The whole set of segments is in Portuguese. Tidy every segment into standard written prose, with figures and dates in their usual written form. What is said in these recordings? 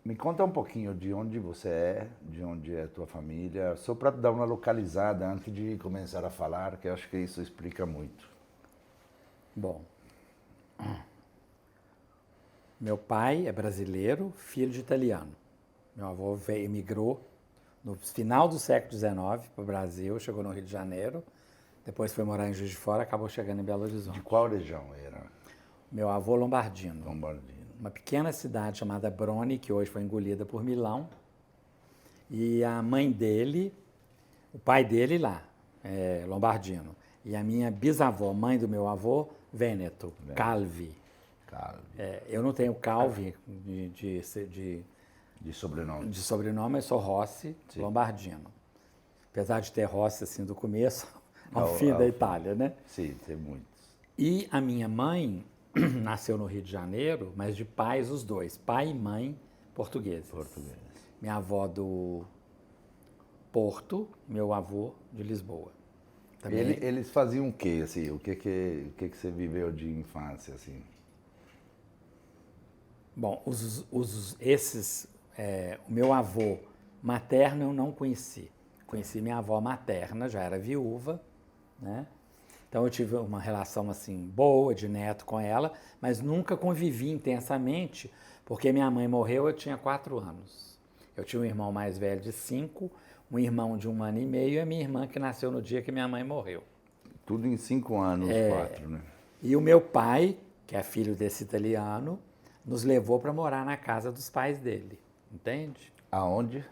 Me conta um pouquinho de onde você é, de onde é a tua família, só para dar uma localizada antes de começar a falar, que eu acho que isso explica muito. Bom, meu pai é brasileiro, filho de italiano. Meu avô emigrou no final do século XIX para o Brasil, chegou no Rio de Janeiro, depois foi morar em Juiz de Fora, acabou chegando em Belo Horizonte. De qual região era? Meu avô lombardino, Lombardino. uma pequena cidade chamada Broni, que hoje foi engolida por Milão, e a mãe dele, o pai dele lá, lombardino, e a minha bisavó, mãe do meu avô, Vêneto, Calvi. Calvi. Eu não tenho Calvi De sobrenome. de sobrenome, eu sou Rossi, lombardino. Apesar de ter Rossi assim do começo ao fim da Itália, né? Sim, tem muitos. E a minha mãe nasceu no Rio de Janeiro, mas de pais os dois, pai e mãe portugueses. Português. Minha avó do Porto, meu avô de Lisboa. Também, Eles faziam o quê, assim? O que você viveu de infância, assim? bom, o meu avô materno eu não conheci. Conheci minha avó materna, já era viúva, né? Então eu tive uma relação assim boa de neto com ela, mas nunca convivi intensamente, porque minha mãe morreu, eu tinha 4 anos. Eu tinha um irmão mais velho de 5, um irmão de 1 ano e meio e a minha irmã que nasceu no dia que minha mãe morreu. Tudo em 5 anos, 4, né? E o meu pai, que é filho desse italiano, nos levou para morar na casa dos pais dele, entende? Aonde?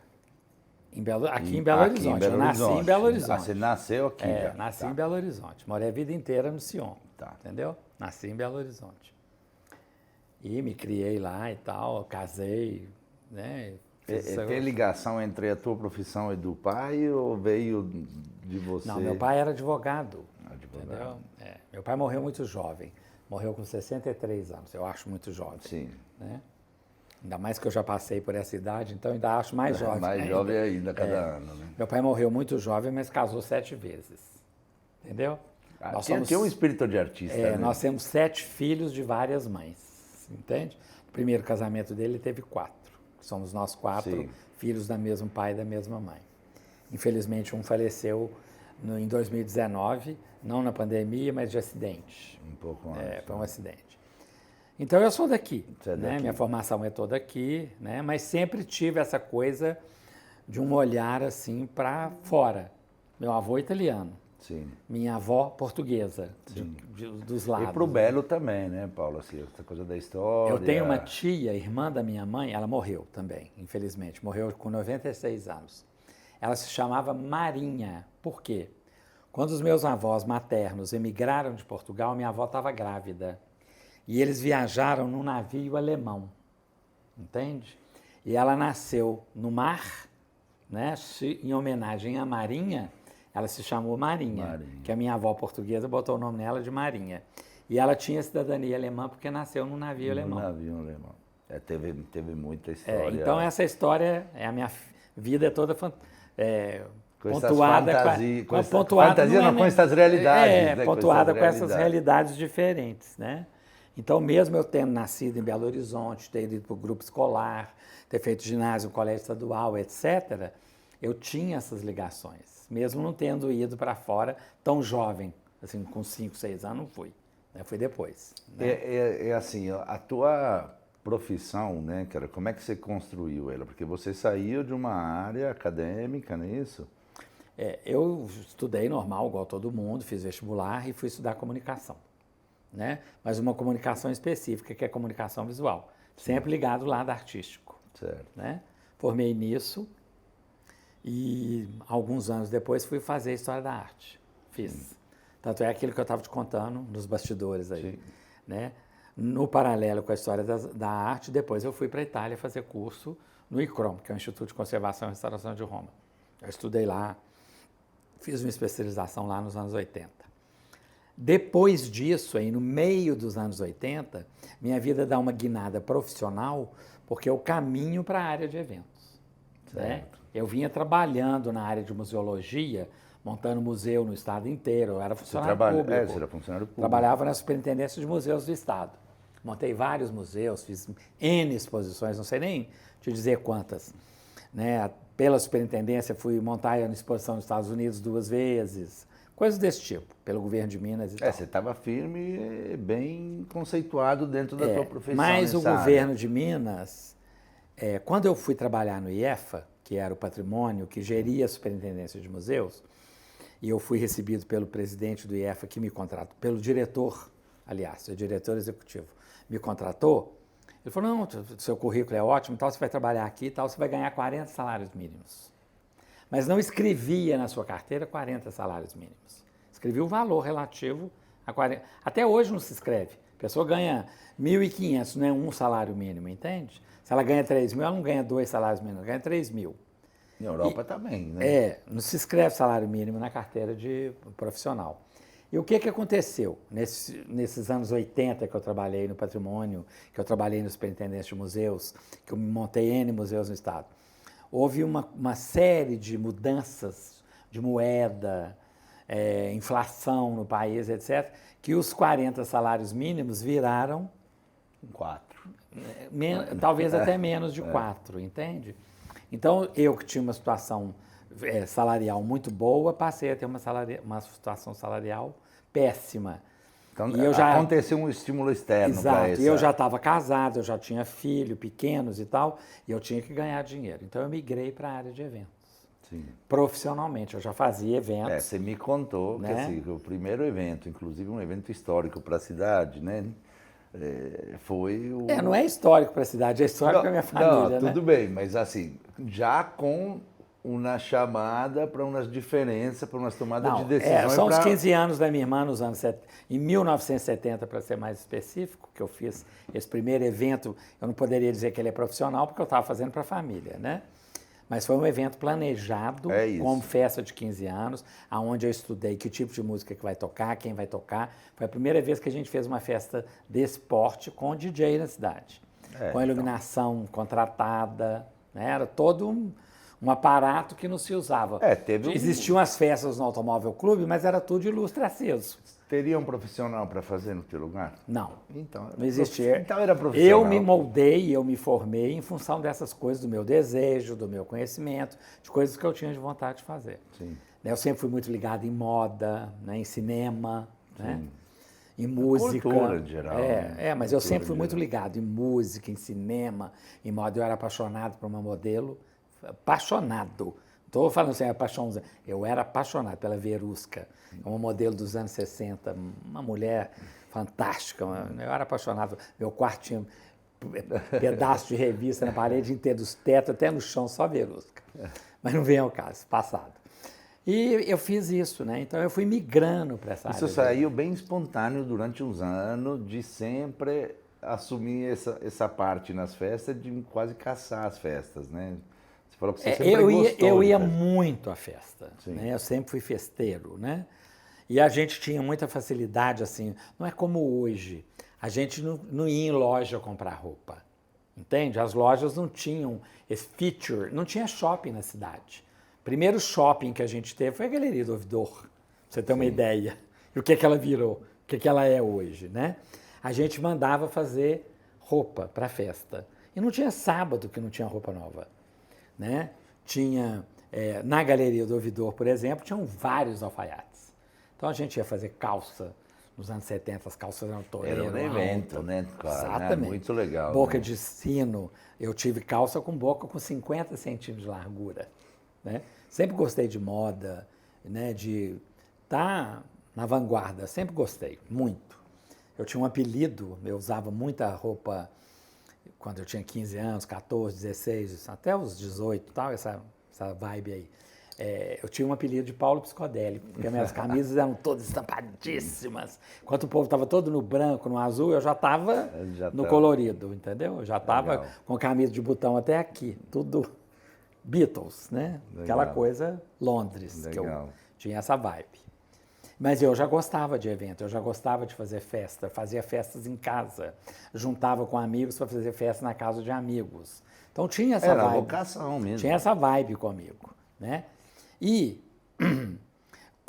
Aqui em Belo Horizonte. Eu nasci em Belo Horizonte. Ah, você nasceu aqui já? Nasci Tá. em Belo Horizonte. Morei a vida inteira no Sion, Tá. entendeu? Nasci em Belo Horizonte. E me criei lá e tal, casei, né? Tem ligação entre a tua profissão e do pai ou veio de você? Não, meu pai era advogado, Advogado. entendeu? Meu pai morreu muito jovem. Morreu com 63 anos, eu acho muito jovem. Sim. Né? Ainda mais que eu já passei por essa idade, então ainda acho mais jovem. Mais jovem ainda cada ano, né? Meu pai morreu muito jovem, mas casou 7 vezes. Entendeu? Tinha um espírito de artista, né? Nós temos 7 filhos de várias mães, entende? O primeiro casamento dele teve 4. Somos nós 4 Sim. filhos do mesmo pai e da mesma mãe. Infelizmente, um faleceu em 2019, não na pandemia, mas de acidente. Um pouco antes. Foi um acidente. Então, eu sou daqui, Você é né? daqui. Minha formação é toda aqui, né? Mas sempre tive essa coisa de um olhar assim para fora. Meu avô é italiano, Sim. minha avó portuguesa, dos lados. E pro Belo também, né, Paulo? Assim, essa coisa da história. Eu tenho uma tia, irmã da minha mãe, ela morreu também, infelizmente. Morreu com 96 anos. Ela se chamava Marinha. Por quê? Quando os meus avós maternos emigraram de Portugal, minha avó estava grávida. E eles viajaram num navio alemão, entende? E ela nasceu no mar, né? Em homenagem à Marinha, ela se chamou Marinha, que a minha avó portuguesa botou o nome nela de Marinha. E ela tinha cidadania alemã porque nasceu num navio alemão. No navio alemão. Teve muita história. Então essa história, a minha vida é toda com pontuada com essas realidades. Né? Pontuada com essas realidades diferentes, né? Então, mesmo eu tendo nascido em Belo Horizonte, ter ido para o grupo escolar, ter feito ginásio, colégio estadual, etc., eu tinha essas ligações, mesmo não tendo ido para fora tão jovem, assim, com 5, 6 anos, não fui. Né? Fui depois. Né? Assim, a tua profissão, né, cara, como é que você construiu ela? Porque você saiu de uma área acadêmica, não é isso? Eu estudei normal, igual todo mundo, fiz vestibular e fui estudar comunicação. Né? Mas uma comunicação específica, que é comunicação visual, sempre ligado ao lado artístico. Certo. Né? Formei nisso e alguns anos depois fui fazer História da Arte. Fiz. Tanto é aquilo que eu estava te contando nos bastidores aí. Né? No paralelo com a História da Arte, depois eu fui para a Itália fazer curso no ICROM, que é o Instituto de Conservação e Restauração de Roma. Eu estudei lá, fiz uma especialização lá nos anos 80. Depois disso, aí, no meio dos anos 80, minha vida dá uma guinada profissional, porque eu caminho para a área de eventos. Né? Eu vinha trabalhando na área de museologia, montando museu no estado inteiro, eu era funcionário público. Você era funcionário público. Trabalhava na Superintendência de Museus do Estado. Montei vários museus, fiz N exposições, não sei nem te dizer quantas. Né? Pela superintendência, fui montar uma exposição nos Estados Unidos 2 vezes, coisas desse tipo, pelo governo de Minas e tal. Você estava firme e bem conceituado dentro da tua profissão. Mas o nessa governo área. de Minas, quando eu fui trabalhar no IEFA, que era o patrimônio que geria a superintendência de museus, e eu fui recebido pelo presidente do IEFA, que me contratou, pelo diretor, aliás, o diretor executivo, me contratou. Ele falou, não, seu currículo é ótimo, tal, você vai trabalhar aqui, tal, você vai ganhar 40 salários mínimos. Mas não escrevia na sua carteira 40 salários mínimos. Escrevia o valor relativo a 40. Até hoje não se escreve. A pessoa ganha 1.500, não é um salário mínimo, entende? Se ela ganha 3.000, ela não ganha 2 salários mínimos, ela ganha 3.000. Na Europa também, né? Não se escreve salário mínimo na carteira de profissional. E o que aconteceu nesses anos 80 que eu trabalhei no patrimônio, que eu trabalhei no superintendência de museus, que eu montei N museus no estado? Houve uma série de mudanças de moeda, inflação no país, etc., que os 40 salários mínimos viraram 4. Talvez até menos de 4, entende? Então, eu que tinha uma situação salarial muito boa, passei a ter uma situação salarial péssima. Então, e aconteceu um estímulo externo para Exato, e eu já estava casado, eu já tinha filho, pequenos e tal, e eu tinha que ganhar dinheiro. Então, eu migrei para a área de eventos. Sim. Profissionalmente, eu já fazia eventos. Você me contou que assim, o primeiro evento, inclusive um evento histórico para a cidade, né? Foi o... não é histórico para a cidade, é histórico para a minha família, não, tudo bem, mas assim, já com uma chamada para umas diferenças, para umas tomadas de decisão. São os 15 anos da minha irmã, em 1970, para ser mais específico, que eu fiz esse primeiro evento. Eu não poderia dizer que ele é profissional, porque eu estava fazendo para a família, né? Mas foi um evento planejado, como festa de 15 anos, onde eu estudei que tipo de música que vai tocar, quem vai tocar. Foi a primeira vez que a gente fez uma festa desse porte com DJ na cidade. Com a iluminação contratada, né? Era todo um aparato que não se usava. Existiam as festas no Automóvel Clube, mas era tudo de lustre aceso. Teria um profissional para fazer no teu lugar? Não. Então, não existia. Então era profissional. Eu me moldei, eu me formei em função dessas coisas, do meu desejo, do meu conhecimento, de coisas que eu tinha de vontade de fazer. Sim. Eu sempre fui muito ligado em moda, né, em cinema, né, em música. Cultura, de geral. Mas eu sempre fui muito ligado em música, em cinema, em moda. Eu era apaixonado por uma modelo, apaixonado. Estou falando assim, apaixonado. Eu era apaixonado pela Verusca, uma modelo dos anos 60, uma mulher fantástica. Eu era apaixonado. Meu quarto tinha pedaço de revista na parede inteira, dos tetos até no chão, só Verusca. Mas não vem ao caso, passado. E eu fiz isso, né? Então eu fui migrando para essa área. Isso saiu bem espontâneo durante uns anos, de sempre assumir essa parte nas festas, de quase caçar as festas, né? Você falou que você sempre gostou. Eu ia muito à festa, né? Eu sempre fui festeiro, né? E a gente tinha muita facilidade, assim, não é como hoje. A gente não ia em loja comprar roupa, entende? As lojas não tinham esse feature, não tinha shopping na cidade. O primeiro shopping que a gente teve foi a Galeria do Ouvidor, pra você ter uma ideia. E o que ela virou, o que ela é hoje, né? A gente mandava fazer roupa para festa. E não tinha sábado que não tinha roupa nova, né? Tinha, na Galeria do Ouvidor, por exemplo, tinham vários alfaiates. Então a gente ia fazer calça, nos anos 70, as calças eram toreiras. Era um evento, né? Claro, exatamente. Né? Muito legal. Boca né? de sino, eu tive calça com boca com 50 centímetros de largura. Né? Sempre gostei de moda, né? De estar na vanguarda, sempre gostei, muito. Eu tinha um apelido, eu usava muita roupa quando eu tinha 15 anos, 14, 16, até os 18, tal, essa vibe aí. Eu tinha um apelido de Paulo Psicodelli, porque as minhas camisas eram todas estampadíssimas. Enquanto o povo estava todo no branco, no azul, eu já estava no colorido, entendeu? Eu já estava com camisa de botão até aqui, tudo Beatles, né? Legal. Aquela coisa Londres, Legal. que eu tinha essa vibe. Mas eu já gostava de evento, eu já gostava de fazer festa, fazia festas em casa, juntava com amigos para fazer festa na casa de amigos. Então tinha essa vibe. Era vocação mesmo. Tinha essa vibe comigo, né? E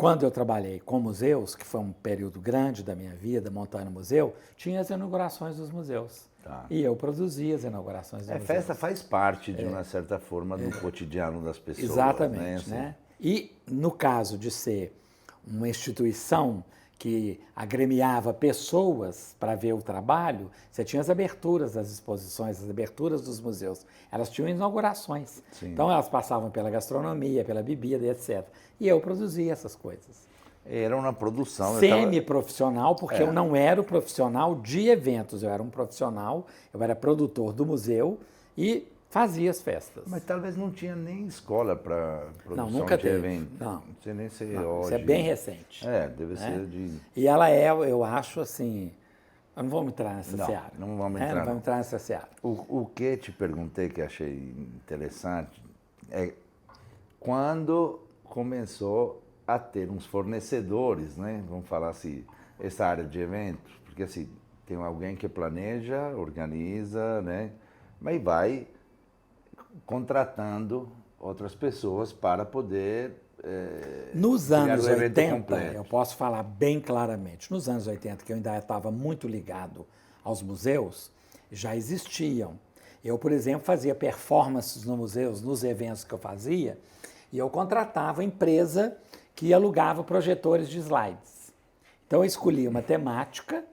quando eu trabalhei com museus, que foi um período grande da minha vida, montando museu, tinha as inaugurações dos museus. Tá. E eu produzia as inaugurações dos museus. Festa faz parte, de uma certa forma, do cotidiano das pessoas. Exatamente, né? E no caso de ser uma instituição que agremiava pessoas para ver o trabalho, você tinha as aberturas das exposições, as aberturas dos museus. Elas tinham inaugurações. Sim. Então, elas passavam pela gastronomia, pela bebida, etc. E eu produzia essas coisas. Era uma produção... Semi-profissional, porque eu não era o profissional de eventos. Eu era um profissional, eu era produtor do museu e fazia as festas. Mas talvez não tinha nem escola para produção nunca de evento. Não sei nem se hoje. Isso é bem recente. Deve ser de... E ela eu acho assim... Não vamos entrar nessa seara. Não vamos entrar. Não vamos entrar nessa seara. O que te perguntei, que achei interessante, é quando começou a ter uns fornecedores, né? Vamos falar assim, essa área de eventos, porque assim, tem alguém que planeja, organiza, né? Mas vai contratando outras pessoas para poder nos anos 80, eu posso falar bem claramente, nos anos 80, que eu ainda estava muito ligado aos museus, já existiam. Eu, por exemplo, fazia performances nos museus, nos eventos que eu fazia, e eu contratava empresa que alugava projetores de slides. Então, eu escolhia uma temática,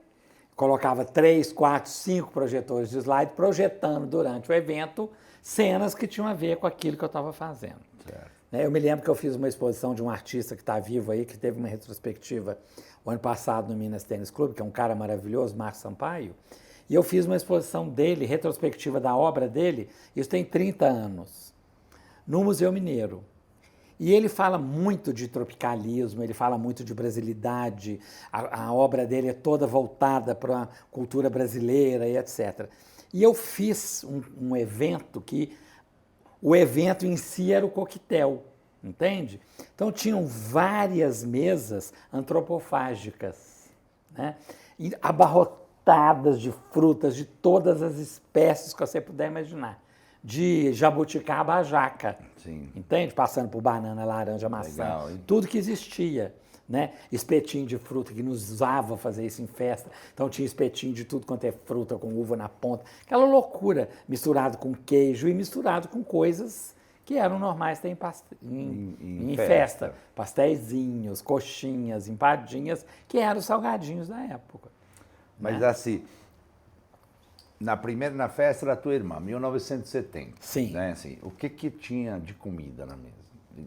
colocava 3, 4, 5 projetores de slide, projetando durante o evento cenas que tinham a ver com aquilo que eu estava fazendo. Certo. Eu me lembro que eu fiz uma exposição de um artista que está vivo aí, que teve uma retrospectiva o ano passado no Minas Tênis Clube, que é um cara maravilhoso, Márcio Sampaio, e eu fiz uma exposição dele, retrospectiva da obra dele, isso tem 30 anos, no Museu Mineiro. E ele fala muito de tropicalismo, ele fala muito de brasilidade, a obra dele é toda voltada para a cultura brasileira e etc. E eu fiz um evento que o evento em si era o coquetel, entende? Então tinham várias mesas antropofágicas, né? E abarrotadas de frutas de todas as espécies que você puder imaginar. De jabuticaba a jaca, sim, entende? Passando por banana, laranja, maçã, legal, tudo que existia, né? Espetinho de fruta, que nos usava fazer isso em festa. Então tinha espetinho de tudo quanto é fruta, com uva na ponta. Aquela loucura, misturado com queijo e misturado com coisas que eram normais ter em festa. Pastéisinhos, coxinhas, empadinhas, que eram os salgadinhos da época. Mas, né, assim... Na festa da tua irmã, 1970. Sim. Né, assim, o que tinha de comida na mesa?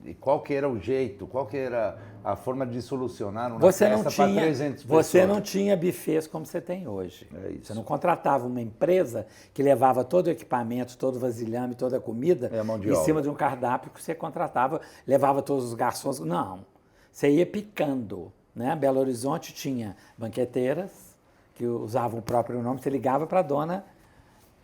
E qual que era o jeito, qual que era a forma de solucionar uma festa para 300 pessoas? Você não tinha bufês como você tem hoje. É isso. Você não contratava uma empresa que levava todo o equipamento, todo o vasilhame, toda a comida em cima de um cardápio que você contratava, levava todos os garçons. Não. Você ia picando, né? Belo Horizonte tinha banqueteiras, que usavam o próprio nome, você ligava para a dona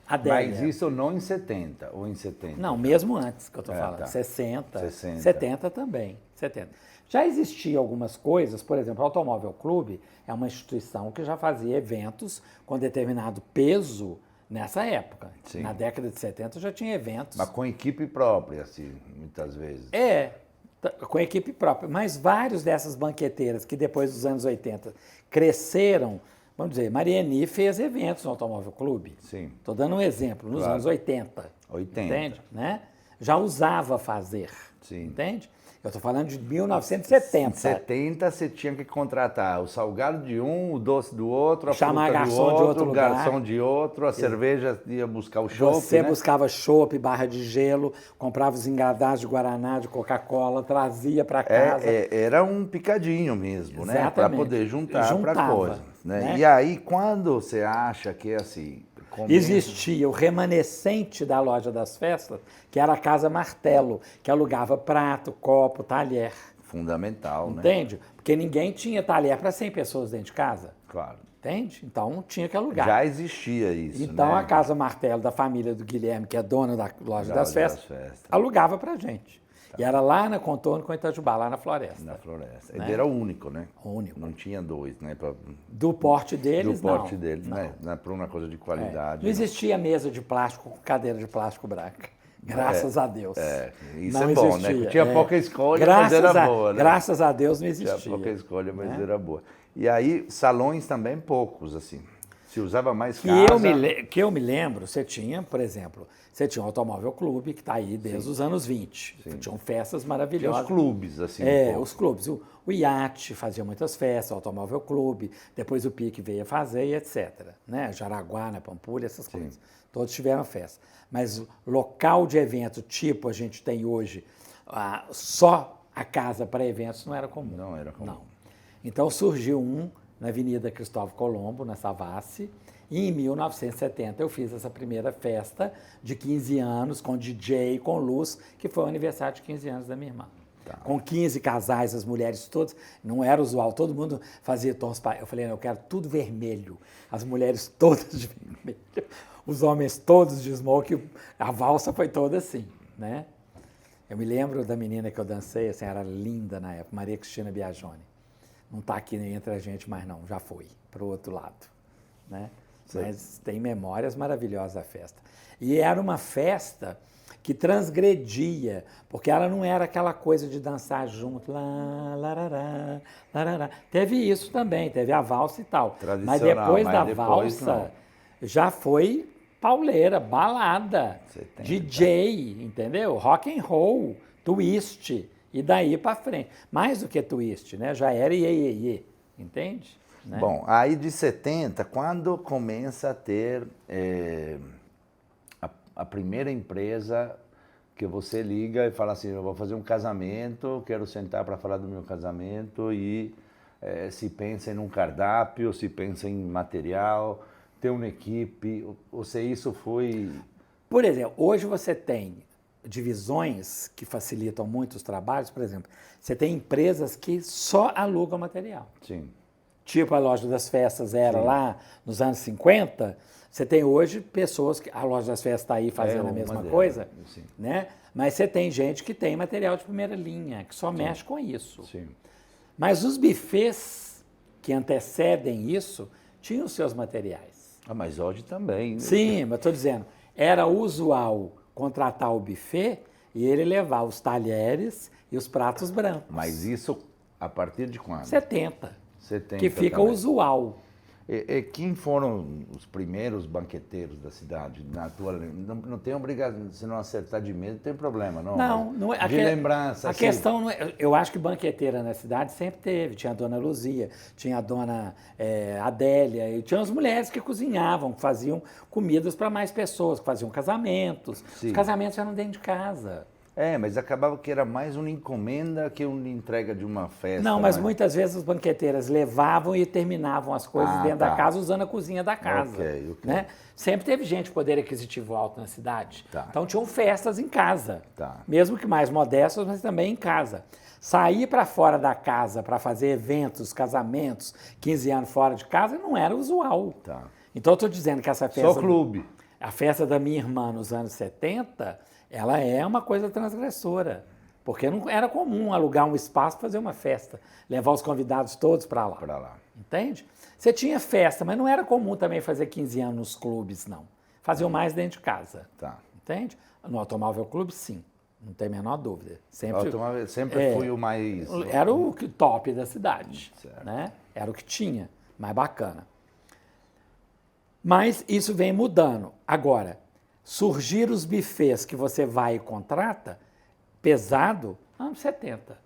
Adélia. Mas isso não em 70 ou em 70? Não, mesmo antes que eu estou falando, 60, 70 também, 70. Já existiam algumas coisas, por exemplo, o Automóvel Clube é uma instituição que já fazia eventos com determinado peso nessa época. Sim. Na década de 70 já tinha eventos. Mas com equipe própria, assim, muitas vezes. Com equipe própria. Mas vários dessas banqueteiras que depois dos anos 80 cresceram. Vamos dizer, Marieni fez eventos no Automóvel Clube. Sim. Estou dando um exemplo, nos anos 80. 80. Entende? Né? Já usava fazer. Sim. Entende? Eu estou falando de 1970. Em 70 você tinha que contratar o salgado de um, o doce do outro, a chamar fruta garçom do de outro o lugar. Garçom de outro, a cerveja ia buscar o chopp. Você né? buscava chopp, barra de gelo, comprava os engradados de Guaraná, de Coca-Cola, trazia para casa. Era um picadinho mesmo, exatamente, né? Para poder juntar para coisa. Né? E aí, quando você acha que assim... Existia o remanescente da loja das festas, que era a Casa Martelo, que alugava prato, copo, talher. Fundamental, né? Entende? Porque ninguém tinha talher para 100 pessoas dentro de casa. Claro. Entende? Então tinha que alugar. Já existia isso, então, né? A Casa Martelo da família do Guilherme, que é dona da loja das festas, alugava para gente. E era lá na Contorno com Itajubá, lá na Floresta. Na Floresta. Ele era o único, né? O único. Não tinha dois, né? Do porte deles, não. Do porte deles, né? Não é para uma coisa de qualidade. Não existia mesa de plástico com cadeira de plástico branca. Graças a Deus. Isso não é bom, existia. né? Tinha pouca escolha, mas era boa, né? Graças a Deus não existia. Tinha pouca escolha, mas era boa. E aí, salões também poucos, assim. Se usava mais casa. Que eu me lembro, você tinha, por exemplo, você tinha um automóvel clube que está aí desde os anos 20. Tinham festas maravilhosas. Tinha os clubes, assim. Os clubes. O iate fazia muitas festas, o automóvel clube, depois o Pique veio a fazer e etc. Né? Jaraguá, na Pampulha, essas coisas. Todos tiveram festa. Mas local de evento, tipo a gente tem hoje, só a casa para eventos não era comum. Não era comum. Não. Então surgiu um na Avenida Cristóvão Colombo, na Savassi, e em 1970 eu fiz essa primeira festa de 15 anos, com DJ, com luz, que foi o aniversário de 15 anos da minha irmã. Com 15 casais, as mulheres todas, não era usual, todo mundo fazia tons. Eu falei, eu quero tudo vermelho, as mulheres todas de vermelho, os homens todos de smoke, a valsa foi toda assim, né? Eu me lembro da menina que eu dancei, assim, era linda na época, Maria Cristina Biagioni. Não está aqui entre a gente mais não, já foi para o outro lado, né? Mas tem memórias maravilhosas da festa. E era uma festa que transgredia, porque ela não era aquela coisa de dançar junto, lá, larará, larará. Teve isso também, teve a valsa e tal. Mas depois da valsa, já foi pauleira, balada, DJ, entendeu? Rock and roll, twist. E daí para frente. Mais do que twist, né? Já era iê, entende? Né? Bom, aí de 70, quando começa a ter a primeira empresa que você liga e fala assim, eu vou fazer um casamento, quero sentar para falar do meu casamento e se pensa em um cardápio, se pensa em material, ter uma equipe, ou seja, isso foi... Por exemplo, hoje você tem divisões que facilitam muito os trabalhos, por exemplo, você tem empresas que só alugam material. Sim. Tipo a Loja das Festas era lá nos anos 50, você tem hoje pessoas que a Loja das Festas está aí fazendo a mesma coisa, né? Mas você tem gente que tem material de primeira linha, que só mexe com isso. Sim. Mas os bufês que antecedem isso tinham os seus materiais. Mas hoje também. Sim, mas estou dizendo, era usual contratar o buffet e ele levar os talheres e os pratos brancos. Mas isso a partir de quando? 70. Que fica também. Usual. E quem foram os primeiros banqueteiros da cidade? Na tua, não tem obrigação, se não acertar de mesa, não tem problema, não? Não é. De lembrança. A questão não é. Eu acho que banqueteira na cidade sempre teve. Tinha a dona Luzia, tinha a dona Adélia, e tinha as mulheres que cozinhavam, que faziam comidas para mais pessoas, que faziam casamentos. Sim. Os casamentos eram dentro de casa. Mas acabava que era mais uma encomenda que uma entrega de uma festa. Não, mas muitas vezes as banqueteiras levavam e terminavam as coisas dentro da casa, usando a cozinha da casa. Ok. Né? Sempre teve gente de poder aquisitivo alto na cidade. Então tinham festas em casa. Mesmo que mais modestas, mas também em casa. Sair para fora da casa para fazer eventos, casamentos, 15 anos fora de casa, não era usual. Então eu estou dizendo que essa festa... Só clube. A festa da minha irmã nos anos 70... ela é uma coisa transgressora, porque não era comum alugar um espaço para fazer uma festa, levar os convidados todos para lá. Entende? Você tinha festa, mas não era comum também fazer 15 anos nos clubes, não. Faziam mais dentro de casa. Entende? No automóvel clube, sim. Não tem a menor dúvida. Sempre fui o mais... Era o top da cidade. Né? Era o que tinha, mais bacana. Mas isso vem mudando. Agora... surgir os bufês que você vai e contrata, pesado, anos 70.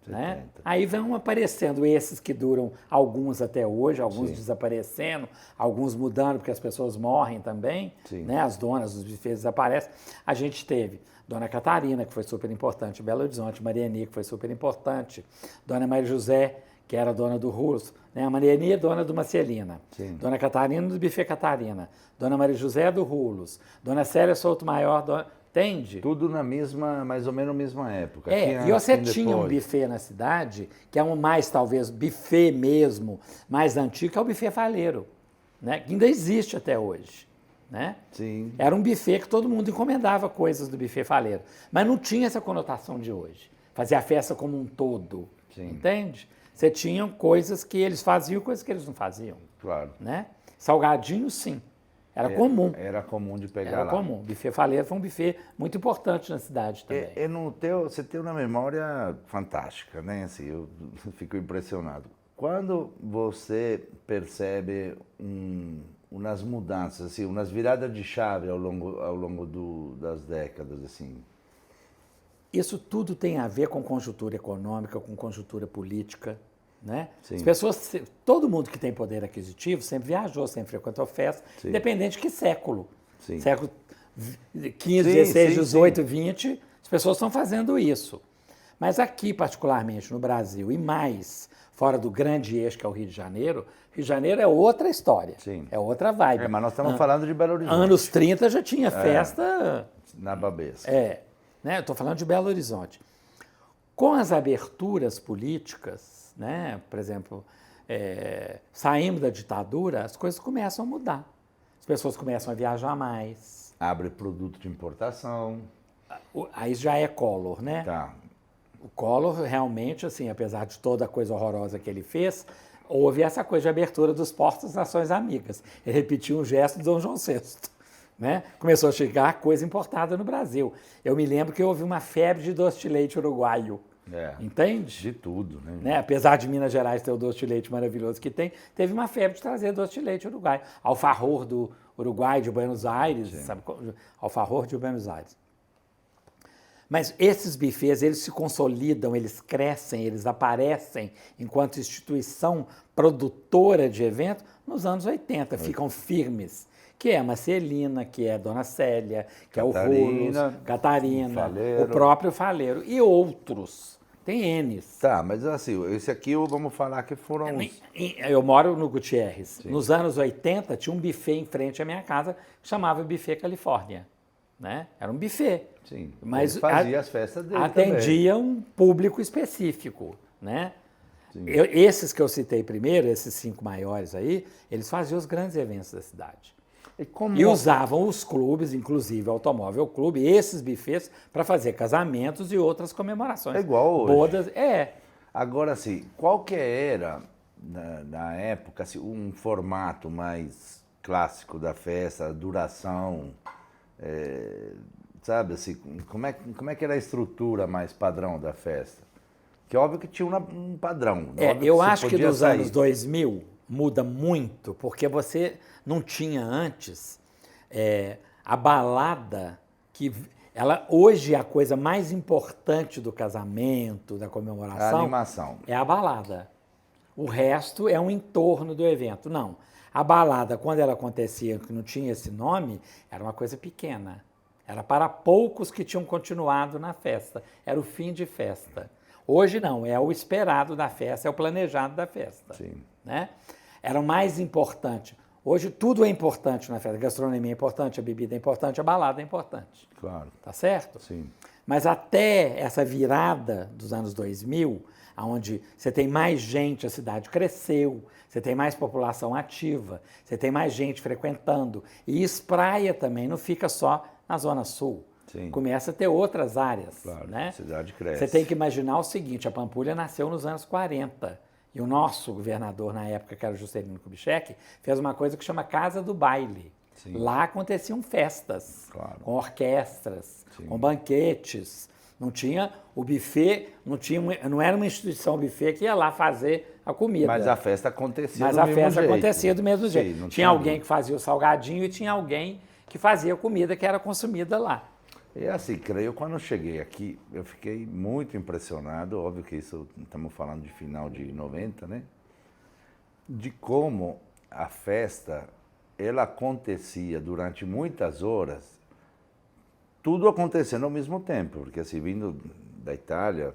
Né? Aí vão aparecendo esses que duram alguns até hoje, alguns desaparecendo, alguns mudando porque as pessoas morrem também, né? As donas dos bufês desaparecem. A gente teve Dona Catarina, que foi super importante, Belo Horizonte, Mariani, que foi super importante, Dona Maria José, que era dona do Russo, né? A Mariani é dona do Marcelina, Dona Catarina do Buffet Catarina, Dona Maria José do Rulos, Dona Célia Souto Maior, entende? Tudo na mesma, mais ou menos na mesma época. E você tinha um buffet na cidade, que é um mais, talvez, buffet mesmo, mais antigo, que é o Buffet Faleiro, né? Que ainda existe até hoje. Né? Sim. Era um buffet que todo mundo encomendava coisas do Buffet Faleiro, mas não tinha essa conotação de hoje. Fazia a festa como um todo, entende? Você tinha coisas que eles faziam e coisas que eles não faziam. Claro. Né? Salgadinho, sim. Era comum. Era comum de pegar Era lá. comum. Buffet Faleiro foi um buffet muito importante na cidade também. Você tem uma memória fantástica, né? Assim, eu fico impressionado. Quando você percebe umas mudanças, assim, umas viradas de chave ao longo das décadas, assim? Isso tudo tem a ver com conjuntura econômica, com conjuntura política, né? Sim. As pessoas, todo mundo que tem poder aquisitivo sempre viajou, sempre frequentou festa, Sim. independente de que século. Sim. Século XV, Sim, XVI, sim, XVIII, sim. XX, as pessoas estão fazendo isso. Mas aqui, particularmente no Brasil, e mais fora do grande eixo que é o Rio de Janeiro é outra história, Sim. é outra vibe. Mas nós estamos falando de Belo Horizonte. Anos 30 já tinha festa... Na Babesca. Né? Eu estou falando de Belo Horizonte. Com as aberturas políticas, né? Por exemplo, saímos da ditadura, as coisas começam a mudar. As pessoas começam a viajar mais. Abre produto de importação. Aí já é Collor, né? Tá. O Collor realmente, assim, apesar de toda a coisa horrorosa que ele fez, houve essa coisa de abertura dos portos das nações amigas. Ele repetiu um gesto de Dom João VI. Né? Começou a chegar coisa importada no Brasil. Eu me lembro que houve uma febre de doce de leite uruguaio. Entende? De tudo, né? Né? Apesar de Minas Gerais ter o doce de leite maravilhoso que tem, teve uma febre de trazer doce de leite uruguaio. Alfajor do Uruguai, de Buenos Aires, sabe? Alfajor de Buenos Aires. Mas esses buffets, eles se consolidam, eles crescem, eles aparecem enquanto instituição produtora de evento nos anos 80, ficam firmes. Que é a Marcelina, que é a Dona Célia, que é o Rolos, Catarina, o próprio Faleiro e outros. Tem N's. Tá, mas assim, esse aqui vamos falar que foram... Eu moro no Gutierrez. Sim. Nos anos 80 tinha um buffet em frente à minha casa que chamava Buffet Califórnia. Né? Era um buffet. Sim, mas ele fazia as festas dele atendia também. Um público específico. Né? Esses que eu citei primeiro, esses 5 maiores aí, eles faziam os grandes eventos da cidade. E usavam os clubes, inclusive o Automóvel Clube, esses buffets, para fazer casamentos e outras comemorações. É igual hoje. Bodas, Agora, assim, qual que era, na época, assim, um formato mais clássico da festa, a duração, sabe, assim, como é que era a estrutura mais padrão da festa? Que óbvio que tinha um padrão. Eu acho que nos anos 2000 muda muito, porque você não tinha antes a balada, que ela hoje é a coisa mais importante do casamento, da comemoração. A animação. É a balada. O resto é um entorno do evento. Não. A balada, quando ela acontecia, que não tinha esse nome, era uma coisa pequena. Era para poucos que tinham continuado na festa. Era o fim de festa. Hoje não, é o esperado da festa, é o planejado da festa. Sim. Né? Era o mais importante. Hoje tudo é importante na festa. A gastronomia é importante, a bebida é importante, a balada é importante. Claro. Tá certo? Sim. Mas até essa virada dos anos 2000, onde você tem mais gente, a cidade cresceu, você tem mais população ativa, você tem mais gente frequentando. E espraia também, não fica só na Zona Sul. Sim. Começa a ter outras áreas. Claro, né? A cidade cresce. Você tem que imaginar o seguinte, a Pampulha nasceu nos anos 40. E o nosso governador, na época, que era o Juscelino Kubitschek, fez uma coisa que chama Casa do Baile. Sim. Lá aconteciam festas, claro. Com orquestras, Sim. com banquetes. Não tinha o buffet, não era uma instituição buffet que ia lá fazer a comida. Mas a festa acontecia Mas do a mesmo festa jeito. acontecia do mesmo jeito. Sim, tinha alguém que fazia o salgadinho e tinha alguém que fazia a comida que era consumida lá. E assim, creio, quando eu cheguei aqui, eu fiquei muito impressionado, óbvio que isso, estamos falando de final de 90, né? De como a festa, ela acontecia durante muitas horas, tudo acontecendo ao mesmo tempo, porque assim, vindo da Itália,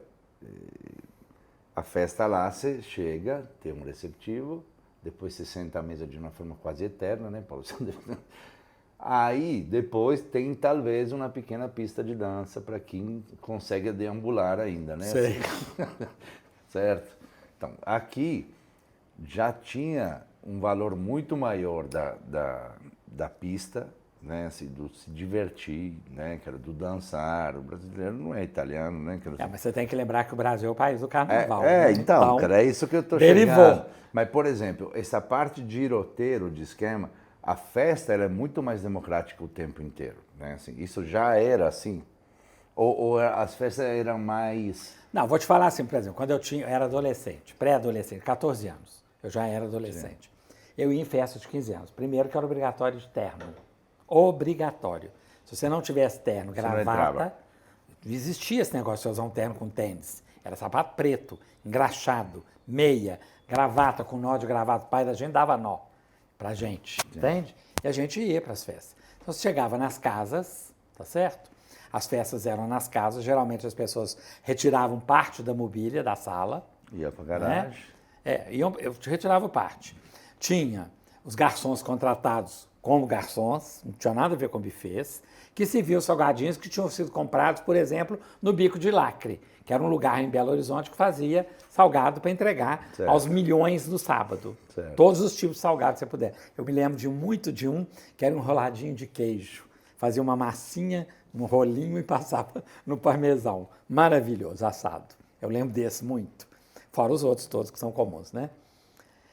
a festa lá, você chega, tem um receptivo, depois você senta à mesa de uma forma quase eterna, né, Paulo? Aí, depois, tem talvez uma pequena pista de dança para quem consegue deambular ainda, né? Sei. Assim. Certo? Então, aqui já tinha um valor muito maior da pista, né? Assim, do se divertir, né? Que era do dançar. O brasileiro não é italiano, né? Mas você tem que lembrar que o Brasil é o país do carnaval. Então, cara, é isso que eu estou derivou. chegando. Mas, por exemplo, essa parte de roteiro, de esquema, a festa era muito mais democrática o tempo inteiro, né? Assim, isso já era assim? Ou as festas eram mais... Não, vou te falar assim, por exemplo, quando eu era adolescente, pré-adolescente, 14 anos, eu já era adolescente. Sim. Eu ia em festa de 15 anos. Primeiro que era obrigatório de terno. Obrigatório. Se você não tivesse terno, gravata, não existia esse negócio de usar um terno com tênis. Era sapato preto, engraxado, meia, gravata com nó de gravata. O pai da gente dava nó pra gente, entende? E a gente ia para as festas. Então você chegava nas casas, tá certo? As festas eram nas casas, geralmente as pessoas retiravam parte da mobília da sala. Ia para garagem. Né? Eu retirava parte. Tinha os garçons contratados como garçons, não tinha nada a ver com bufês, que serviam salgadinhos que tinham sido comprados, por exemplo, no Bico de Lacre, que era um lugar em Belo Horizonte que fazia salgado para entregar aos milhões no sábado. Certo. Todos os tipos de salgado que você puder. Eu me lembro de um que era um enroladinho de queijo. Fazia uma massinha, um rolinho e passava no parmesão. Maravilhoso, assado. Eu lembro desse muito. Fora os outros todos que são comuns, né?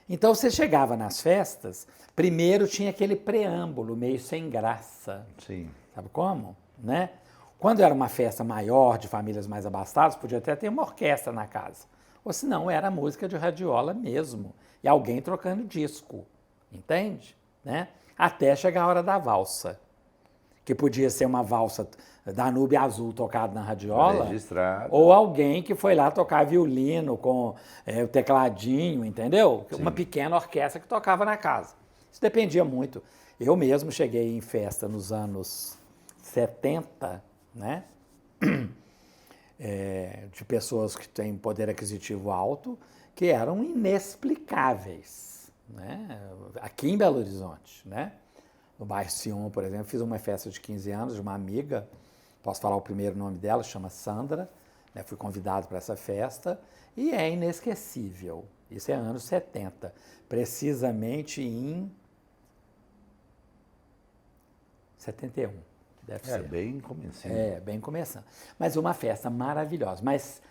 Então você chegava nas festas, primeiro tinha aquele preâmbulo meio sem graça. Sim. Sabe como? Né? Quando era uma festa maior, de famílias mais abastadas, podia até ter uma orquestra na casa. Ou se não, era música de radiola mesmo. E alguém trocando disco. Entende? Né? Até chegar a hora da valsa. Que podia ser uma valsa Danúbio Azul tocada na radiola. Registrado. Ou alguém que foi lá tocar violino com o tecladinho, entendeu? Sim. Uma pequena orquestra que tocava na casa. Isso dependia muito. Eu mesmo cheguei em festa nos anos 70, né? De pessoas que têm poder aquisitivo alto, que eram inexplicáveis, né? Aqui em Belo Horizonte, né? No bairro Sion, por exemplo, fiz uma festa de 15 anos de uma amiga, posso falar o primeiro nome dela, chama Sandra, né? Fui convidado para essa festa e é inesquecível. Isso é anos 70, precisamente em 71, deve ser. Bem começando. Bem começando. Mas uma festa maravilhosa. Mas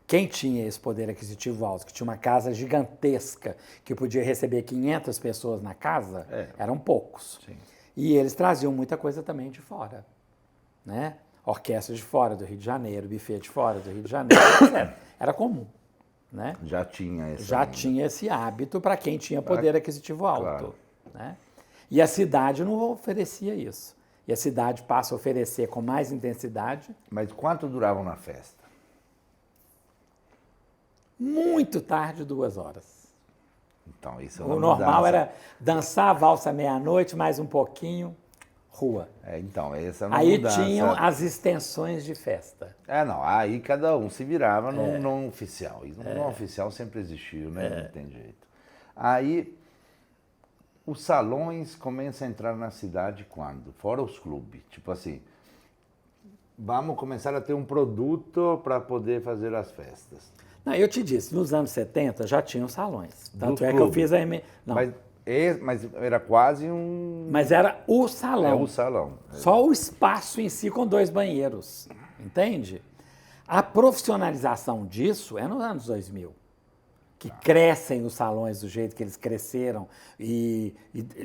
quem tinha esse poder aquisitivo alto, que tinha uma casa gigantesca, que podia receber 500 pessoas na casa, eram poucos. Sim. E eles traziam muita coisa também de fora. Né? Orquestra de fora do Rio de Janeiro, buffet de fora do Rio de Janeiro, etc. Era comum. Né? Já tinha esse hábito para quem tinha poder aquisitivo alto. Claro. Né? E a cidade não oferecia isso. E a cidade passa a oferecer com mais intensidade. Mas quanto duravam na festa? Muito tarde, 2 horas. Então, isso é uma O normal mudança. era dançar a valsa meia-noite, mais um pouquinho, rua. Então, essa é uma Aí mudança. tinham as extensões de festa. Não, aí cada um se virava no não oficial. E no não oficial sempre existiu, né? Não tem jeito. Aí, os salões começam a entrar na cidade quando? Fora os clubes. Tipo assim, vamos começar a ter um produto para poder fazer as festas. Não, eu te disse, nos anos 70 já tinham salões. Tanto Dos que eu clubes. fiz a... Não, Mas era quase um... mas era o salão. o salão. Só o espaço em si com 2 banheiros. Entende? A profissionalização disso é nos anos 2000. Que crescem os salões do jeito que eles cresceram. E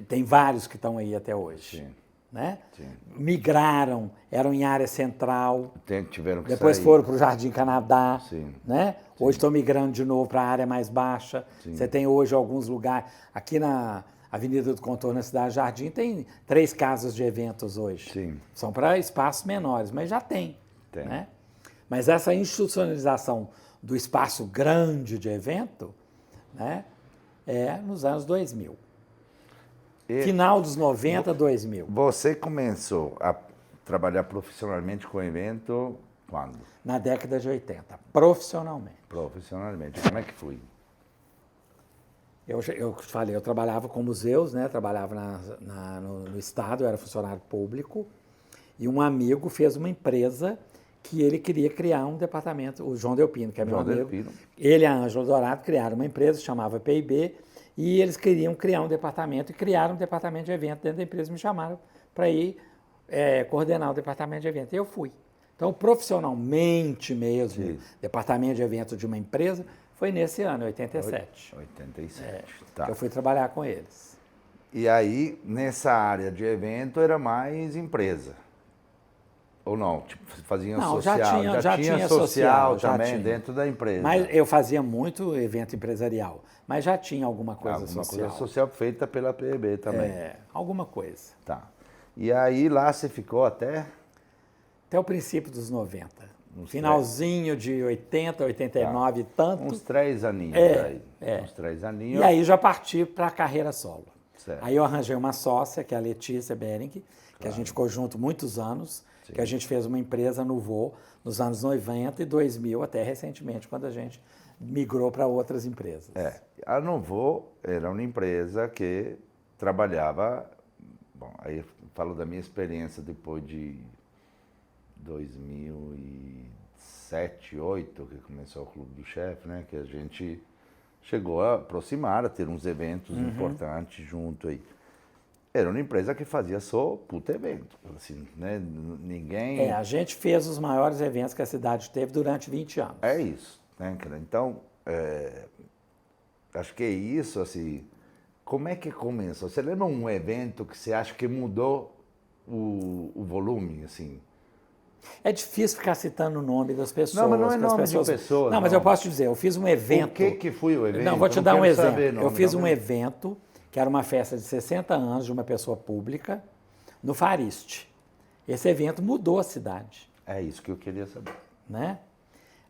tem vários que estão aí até hoje. Sim. Né? Sim. Migraram, eram em área central. Tiveram que Depois sair. foram para o Jardim Canadá. Sim. Né? Hoje estão migrando de novo para a área mais baixa. Sim. Você tem hoje alguns lugares. Aqui na Avenida do Contorno, na Cidade Jardim, tem 3 casas de eventos hoje. Sim. São para espaços menores, mas já tem. Tem. Né? Mas essa institucionalização do espaço grande de evento, né, é nos anos 2000. Final dos 90, 2000. Você começou a trabalhar profissionalmente com evento quando? Na década de 80, profissionalmente. Profissionalmente. Como é que foi? Eu falei, eu trabalhava com museus, né? Trabalhava no Estado, eu era funcionário público, e um amigo fez uma empresa que ele queria criar um departamento, o João Delpino, que é meu amigo. Ele e a Ângela Dourado criaram uma empresa, chamava PIB, e eles queriam criar um departamento, e criaram um departamento de evento dentro da empresa, me chamaram para ir coordenar o departamento de evento, e eu fui. Então, profissionalmente mesmo, departamento de evento de uma empresa, foi nesse ano, 87. 87, tá. Que eu fui trabalhar com eles. E aí, nessa área de evento, era mais empresa. Ou não? Tipo, faziam Não, social. já tinha social já também tinha. dentro da empresa. Mas eu fazia muito evento empresarial, mas já tinha alguma coisa Alguma social. coisa social feita pela PEB também. Alguma coisa. Tá. E aí lá você ficou até o princípio dos 90. Finalzinho de 80, 89 e tanto. uns 3 aninhos. Aí. Uns 3 aninhos. E aí já parti para a carreira solo. Certo. Aí eu arranjei uma sócia, que é a Letícia Bering, que a gente ficou junto muitos anos, que a gente fez uma empresa no Vô nos anos 90 e 2000, até recentemente, quando a gente migrou para outras empresas. A Novo era uma empresa que trabalhava... Bom, aí eu falo da minha experiência depois de 2007, 2008, que começou o Clube do Chefe, né? Que a gente chegou a aproximar, a ter uns eventos importantes junto aí. Era uma empresa que fazia só puta evento, assim, né? Ninguém... A gente fez os maiores eventos que a cidade teve durante 20 anos. É isso, né? Então, acho que é isso, assim... Como é que começou? Você lembra um evento que você acha que mudou o volume, assim? É difícil ficar citando o nome das pessoas. Não, mas não é nome de pessoas. Não, mas eu posso te dizer, eu fiz um evento... O que foi o evento? Não, vou te dar um exemplo. Eu fiz um evento, que era uma festa de 60 anos de uma pessoa pública, no Fariste. Esse evento mudou a cidade. É isso que eu queria saber. Né?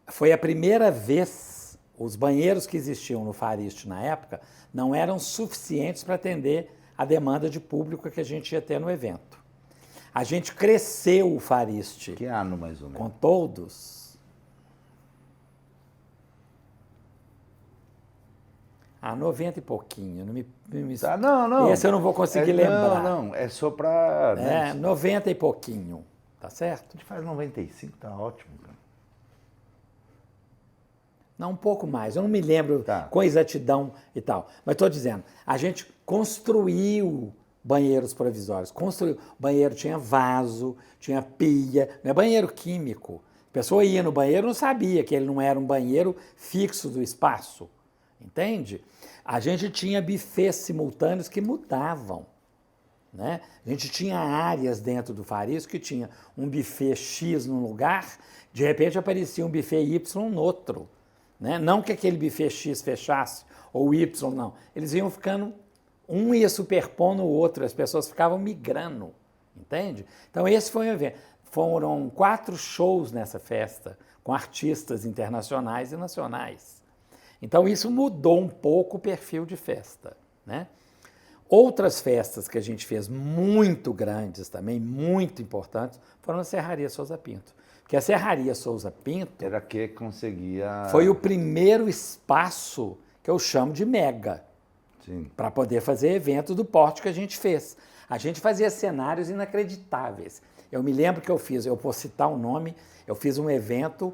Foi a primeira vez, os banheiros que existiam no Fariste na época não eram suficientes para atender a demanda de público que a gente ia ter no evento. A gente cresceu o Fariste. Que ano, mais ou menos? Com todos. 90 e pouquinho. Não. Esse eu não vou conseguir lembrar. Não, é só para... 90 e pouquinho. Tá certo? A gente faz 95, tá ótimo, cara. Não, um pouco mais. Eu não me lembro com exatidão e tal. Mas estou dizendo, a gente construiu banheiros provisórios. O banheiro tinha vaso, tinha pia, não é banheiro químico. A pessoa ia no banheiro e não sabia que ele não era um banheiro fixo do espaço. Entende? A gente tinha bufês simultâneos que mudavam. Né? A gente tinha áreas dentro do Fariste que tinha um buffet X num lugar, de repente aparecia um buffet Y no outro. Né? Não que aquele buffet X fechasse, ou Y, não. Eles iam ficando, um ia superpondo o outro, as pessoas ficavam migrando, entende? Então esse foi um evento. Foram 4 shows nessa festa, com artistas internacionais e nacionais. Então isso mudou um pouco o perfil de festa, né? Outras festas que a gente fez muito grandes também, muito importantes, foram a Serraria Souza Pinto. Porque a Serraria Souza Pinto... Era que conseguia... Foi o primeiro espaço que eu chamo de mega. Para poder fazer evento do porte que a gente fez. A gente fazia cenários inacreditáveis. Eu me lembro que eu vou citar o nome, eu fiz um evento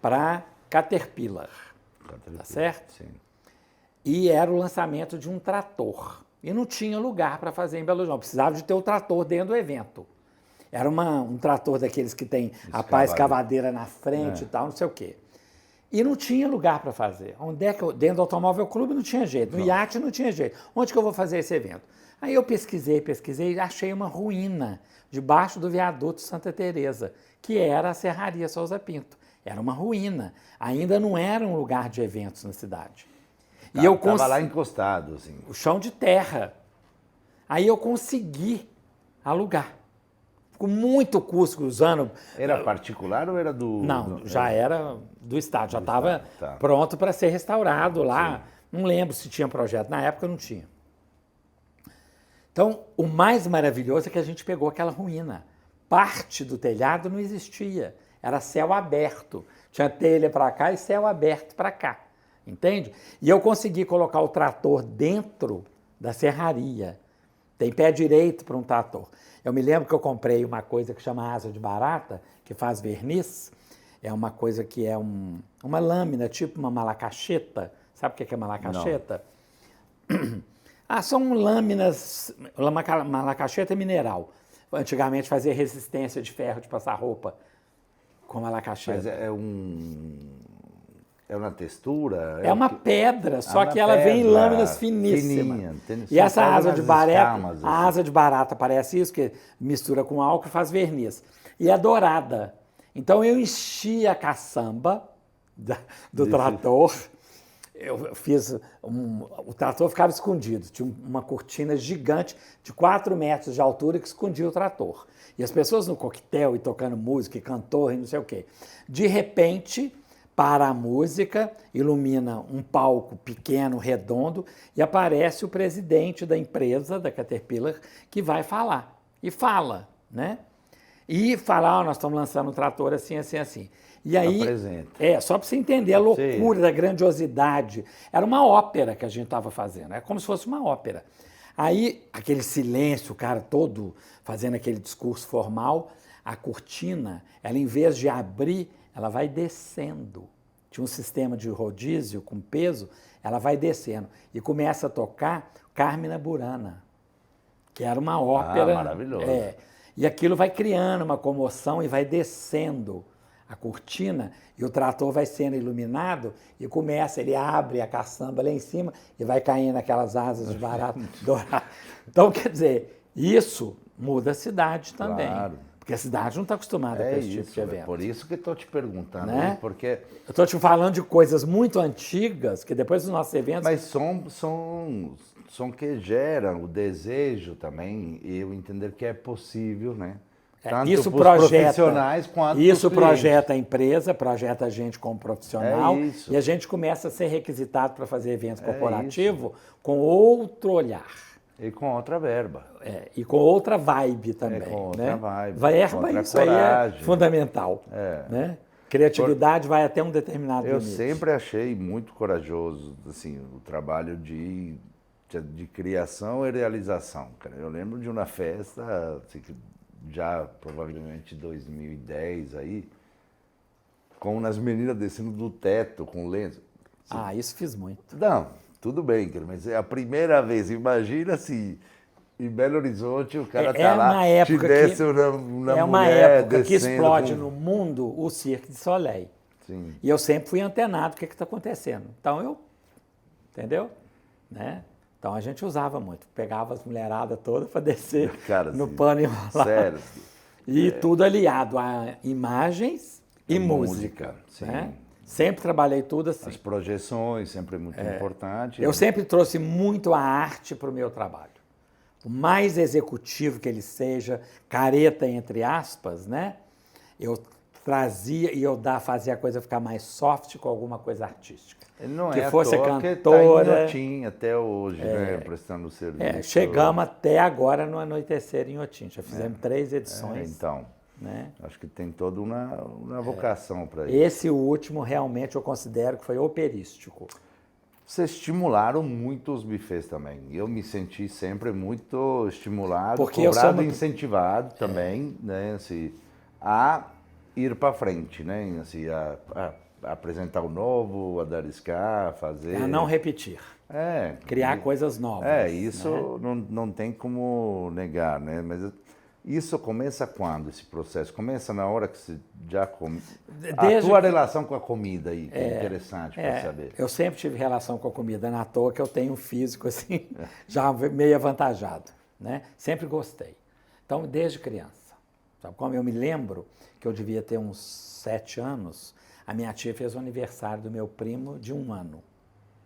para Caterpillar. Tá certo? Sim. E era o lançamento de um trator. E não tinha lugar para fazer em Belo Horizonte. Precisava de ter o trator dentro do evento. Era um trator daqueles que tem a pá escavadeira na frente e tal, não sei o quê. E não tinha lugar para fazer. Dentro do Automóvel Clube não tinha jeito. No iate não tinha jeito. Onde que eu vou fazer esse evento? Aí eu pesquisei e achei uma ruína debaixo do viaduto Santa Teresa, que era a Serraria Souza Pinto. Era uma ruína. Ainda não era um lugar de eventos na cidade. E eu estava lá encostado, assim. O chão de terra. Aí eu consegui alugar. Com muito custo, usando... Era particular ou era do... Não, já era do Estado. Já estava pronto para ser restaurado lá. Sim. Não lembro se tinha projeto. Na época não tinha. Então, o mais maravilhoso é que a gente pegou aquela ruína. Parte do telhado não existia. Era céu aberto. Tinha telha para cá e céu aberto para cá. Entende? E eu consegui colocar o trator dentro da serraria. Tem pé direito para um trator. Eu me lembro que eu comprei uma coisa que chama asa de barata, que faz verniz. É uma coisa que é uma lâmina, tipo uma malacacheta. Sabe o que é malacacheta? São lâminas... Malacacheta é mineral. Antigamente fazia resistência de ferro de passar roupa com malacacheta. Mas é um... É uma textura? É uma pedra, só uma que ela vem em pedra lâminas finíssimas. fininha, E essa faz asa de umas barata, escamas, a assim. asa de barata parece isso, que mistura com álcool e faz verniz. E é dourada. Então eu enchi a caçamba do trator. Eu fiz o trator ficava escondido, tinha uma cortina gigante de 4 metros de altura que escondia o trator. E as pessoas no coquetel e tocando música, e cantor e não sei o quê. De repente, para a música, ilumina um palco pequeno, redondo, e aparece o presidente da empresa, da Caterpillar, que vai falar. E fala, né? E fala, nós estamos lançando um trator assim, assim, assim. E aí, só para você entender a loucura, da grandiosidade. Era uma ópera que a gente estava fazendo, é como se fosse uma ópera. Aí, aquele silêncio, o cara todo fazendo aquele discurso formal, a cortina, ela em vez de abrir, ela vai descendo. Tinha um sistema de rodízio com peso, ela vai descendo. E começa a tocar Carmina Burana, que era uma ópera. Maravilhoso. E aquilo vai criando uma comoção e vai descendo a cortina e o trator vai sendo iluminado e começa, ele abre a caçamba lá em cima e vai caindo aquelas asas de barata dourada. Então, quer dizer, isso muda a cidade também. Claro. Porque a cidade não está acostumada com esse tipo de evento. É por isso que estou te perguntando, né? Porque... Eu estou te falando de coisas muito antigas, que depois dos nossos eventos... Mas são que geram o desejo também, e eu entender que é possível, né? Tanto isso para os profissionais quanto para os clientes. Isso projeta a empresa, projeta a gente como profissional, e a gente começa a ser requisitado para fazer evento corporativo com outro olhar. E com outra verba. E com outra vibe também. Com outra vibe. Verba, isso aí é fundamental. Né? Criatividade vai até um determinado limite. Eu sempre achei muito corajoso assim, o trabalho de criação e realização. Cara. Eu lembro de uma festa, assim, já provavelmente 2010 aí, com umas meninas descendo do teto com lenço. Assim, isso fiz muito. Não, tudo bem, mas é a primeira vez. Imagina se em Belo Horizonte o cara tá lá, te desce uma uma mulher época que explode no mundo o Cirque du Soleil. Sim. E eu sempre fui antenado do que está acontecendo. Então entendeu? Né? Então a gente usava muito, pegava as mulheradas todas para descer no pano enrolado. Sério. E tudo aliado a imagens e música. Sim. Né? Sempre trabalhei tudo assim. As projeções, sempre muito importante. Eu sempre trouxe muito a arte para o meu trabalho. O mais executivo que ele seja, careta entre aspas, né? Eu trazia e fazia a coisa ficar mais soft com alguma coisa artística. Ele não que é fosse à toa cantora. Que tá em Inhotim até hoje, né? Prestando serviço. Chegamos até agora no Anoitecer em Inhotim. Já fizemos 3 edições. Então, né? Acho que tem toda uma vocação para isso. Esse último realmente eu considero que foi operístico. Vocês estimularam muito os buffets também. Eu me senti sempre muito estimulado, cobrado e incentivado também, né? Assim, a ir para frente, né? Assim, a apresentar o novo, a dar arriscar, fazer... A não repetir. Criar coisas novas. Isso né? não tem como negar, né? Mas isso começa quando, esse processo? Começa na hora que você já come... A tua relação com a comida aí, que é interessante para saber. Eu sempre tive relação com a comida, não é à toa que eu tenho um físico assim, já meio avantajado, né? Sempre gostei. Então, desde criança. Sabe como eu me lembro que eu devia ter uns 7 anos, a minha tia fez o aniversário do meu primo de 1 ano.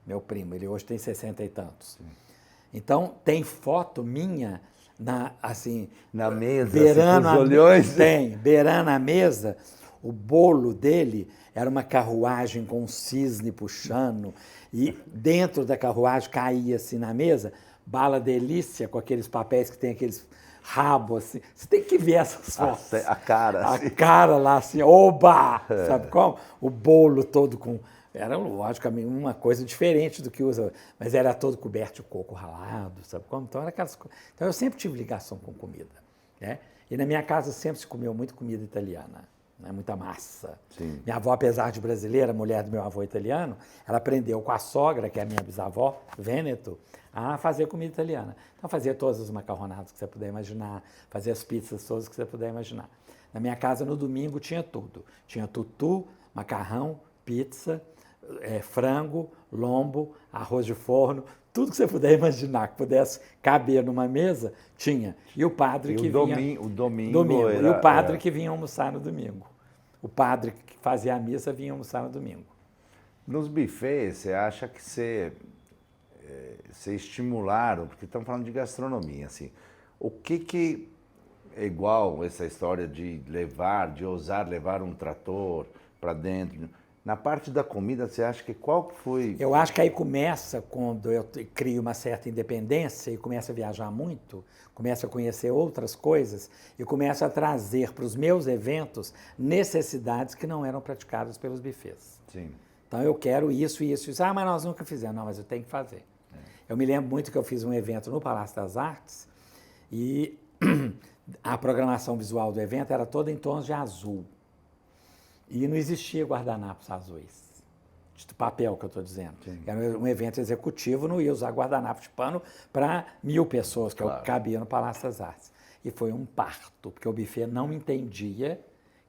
Meu primo, ele hoje tem 60 e tantos. Sim. Então, tem foto minha... na mesa, beirando os olhões. Beirando a mesa, o bolo dele era uma carruagem com um cisne puxando, e dentro da carruagem caía assim na mesa, bala delícia, com aqueles papéis que tem aqueles rabos assim. Você tem que ver essas fotos. A cara. A cara lá assim, oba! Sabe como? O bolo todo com... Era, logicamente, uma coisa diferente do que usa, mas era todo coberto de coco ralado, sabe como? Então, era aquelas coisas. Então, eu sempre tive ligação com comida, né? E na minha casa sempre se comeu muito comida italiana, né? Muita massa. Sim. Minha avó, apesar de brasileira, mulher do meu avô italiano, ela aprendeu com a sogra, que é a minha bisavó, Vêneto, a fazer comida italiana. Então, fazia todas as macarronadas que você puder imaginar, fazia as pizzas todas que você puder imaginar. Na minha casa, no domingo, tinha tudo. Tinha tutu, macarrão, pizza, frango, lombo, arroz de forno, tudo que você puder imaginar que pudesse caber numa mesa, tinha. E o padre que vinha... O domingo era, e o padre que vinha almoçar no domingo. O padre que fazia a missa vinha almoçar no domingo. Nos buffets, você acha que você estimularam, porque estamos falando de gastronomia, assim, o que é igual essa história de ousar levar um trator para dentro? Na parte da comida, você acha que qual que foi... Eu acho que aí começa, quando eu crio uma certa independência e começo a viajar muito, começo a conhecer outras coisas e começo a trazer para os meus eventos necessidades que não eram praticadas pelos buffets. Sim. Então eu quero isso e isso, isso. Ah, mas nós nunca fizemos. Não, mas eu tenho que fazer. Eu me lembro muito que eu fiz um evento no Palácio das Artes e a programação visual do evento era toda em tons de azul. E não existia guardanapos azuis, de papel que eu estou dizendo. Sim. Era um evento executivo, não ia usar guardanapo de pano para 1.000 pessoas, que claro, cabia no Palácio das Artes. E foi um parto, porque o buffet não entendia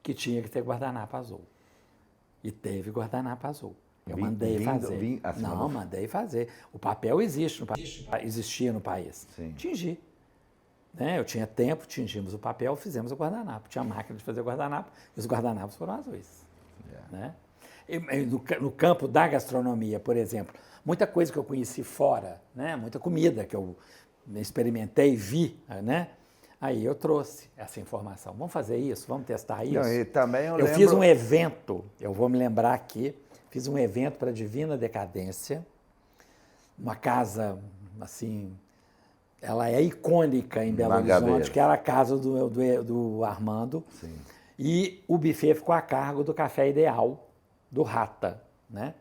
que tinha que ter guardanapo azul. E teve guardanapo azul. Eu mandei fazer. Não, mandei fazer. O papel existia no país. Sim. Tingi. Né? Eu tinha tempo, tingimos o papel, fizemos o guardanapo. Tinha máquina de fazer guardanapo e os guardanapos foram azuis. Né? No campo da gastronomia, por exemplo, muita coisa que eu conheci fora, né? Muita comida que eu experimentei, vi, né? Aí eu trouxe essa informação. Vamos fazer isso? Vamos testar isso? Não, e também eu fiz um evento, eu vou me lembrar aqui, fiz um evento para a Divina Decadência, uma casa, assim, ela é icônica em Belo Horizonte, que era a casa do Armando. Sim. E o buffet ficou a cargo do Café Ideal, do Rata, né?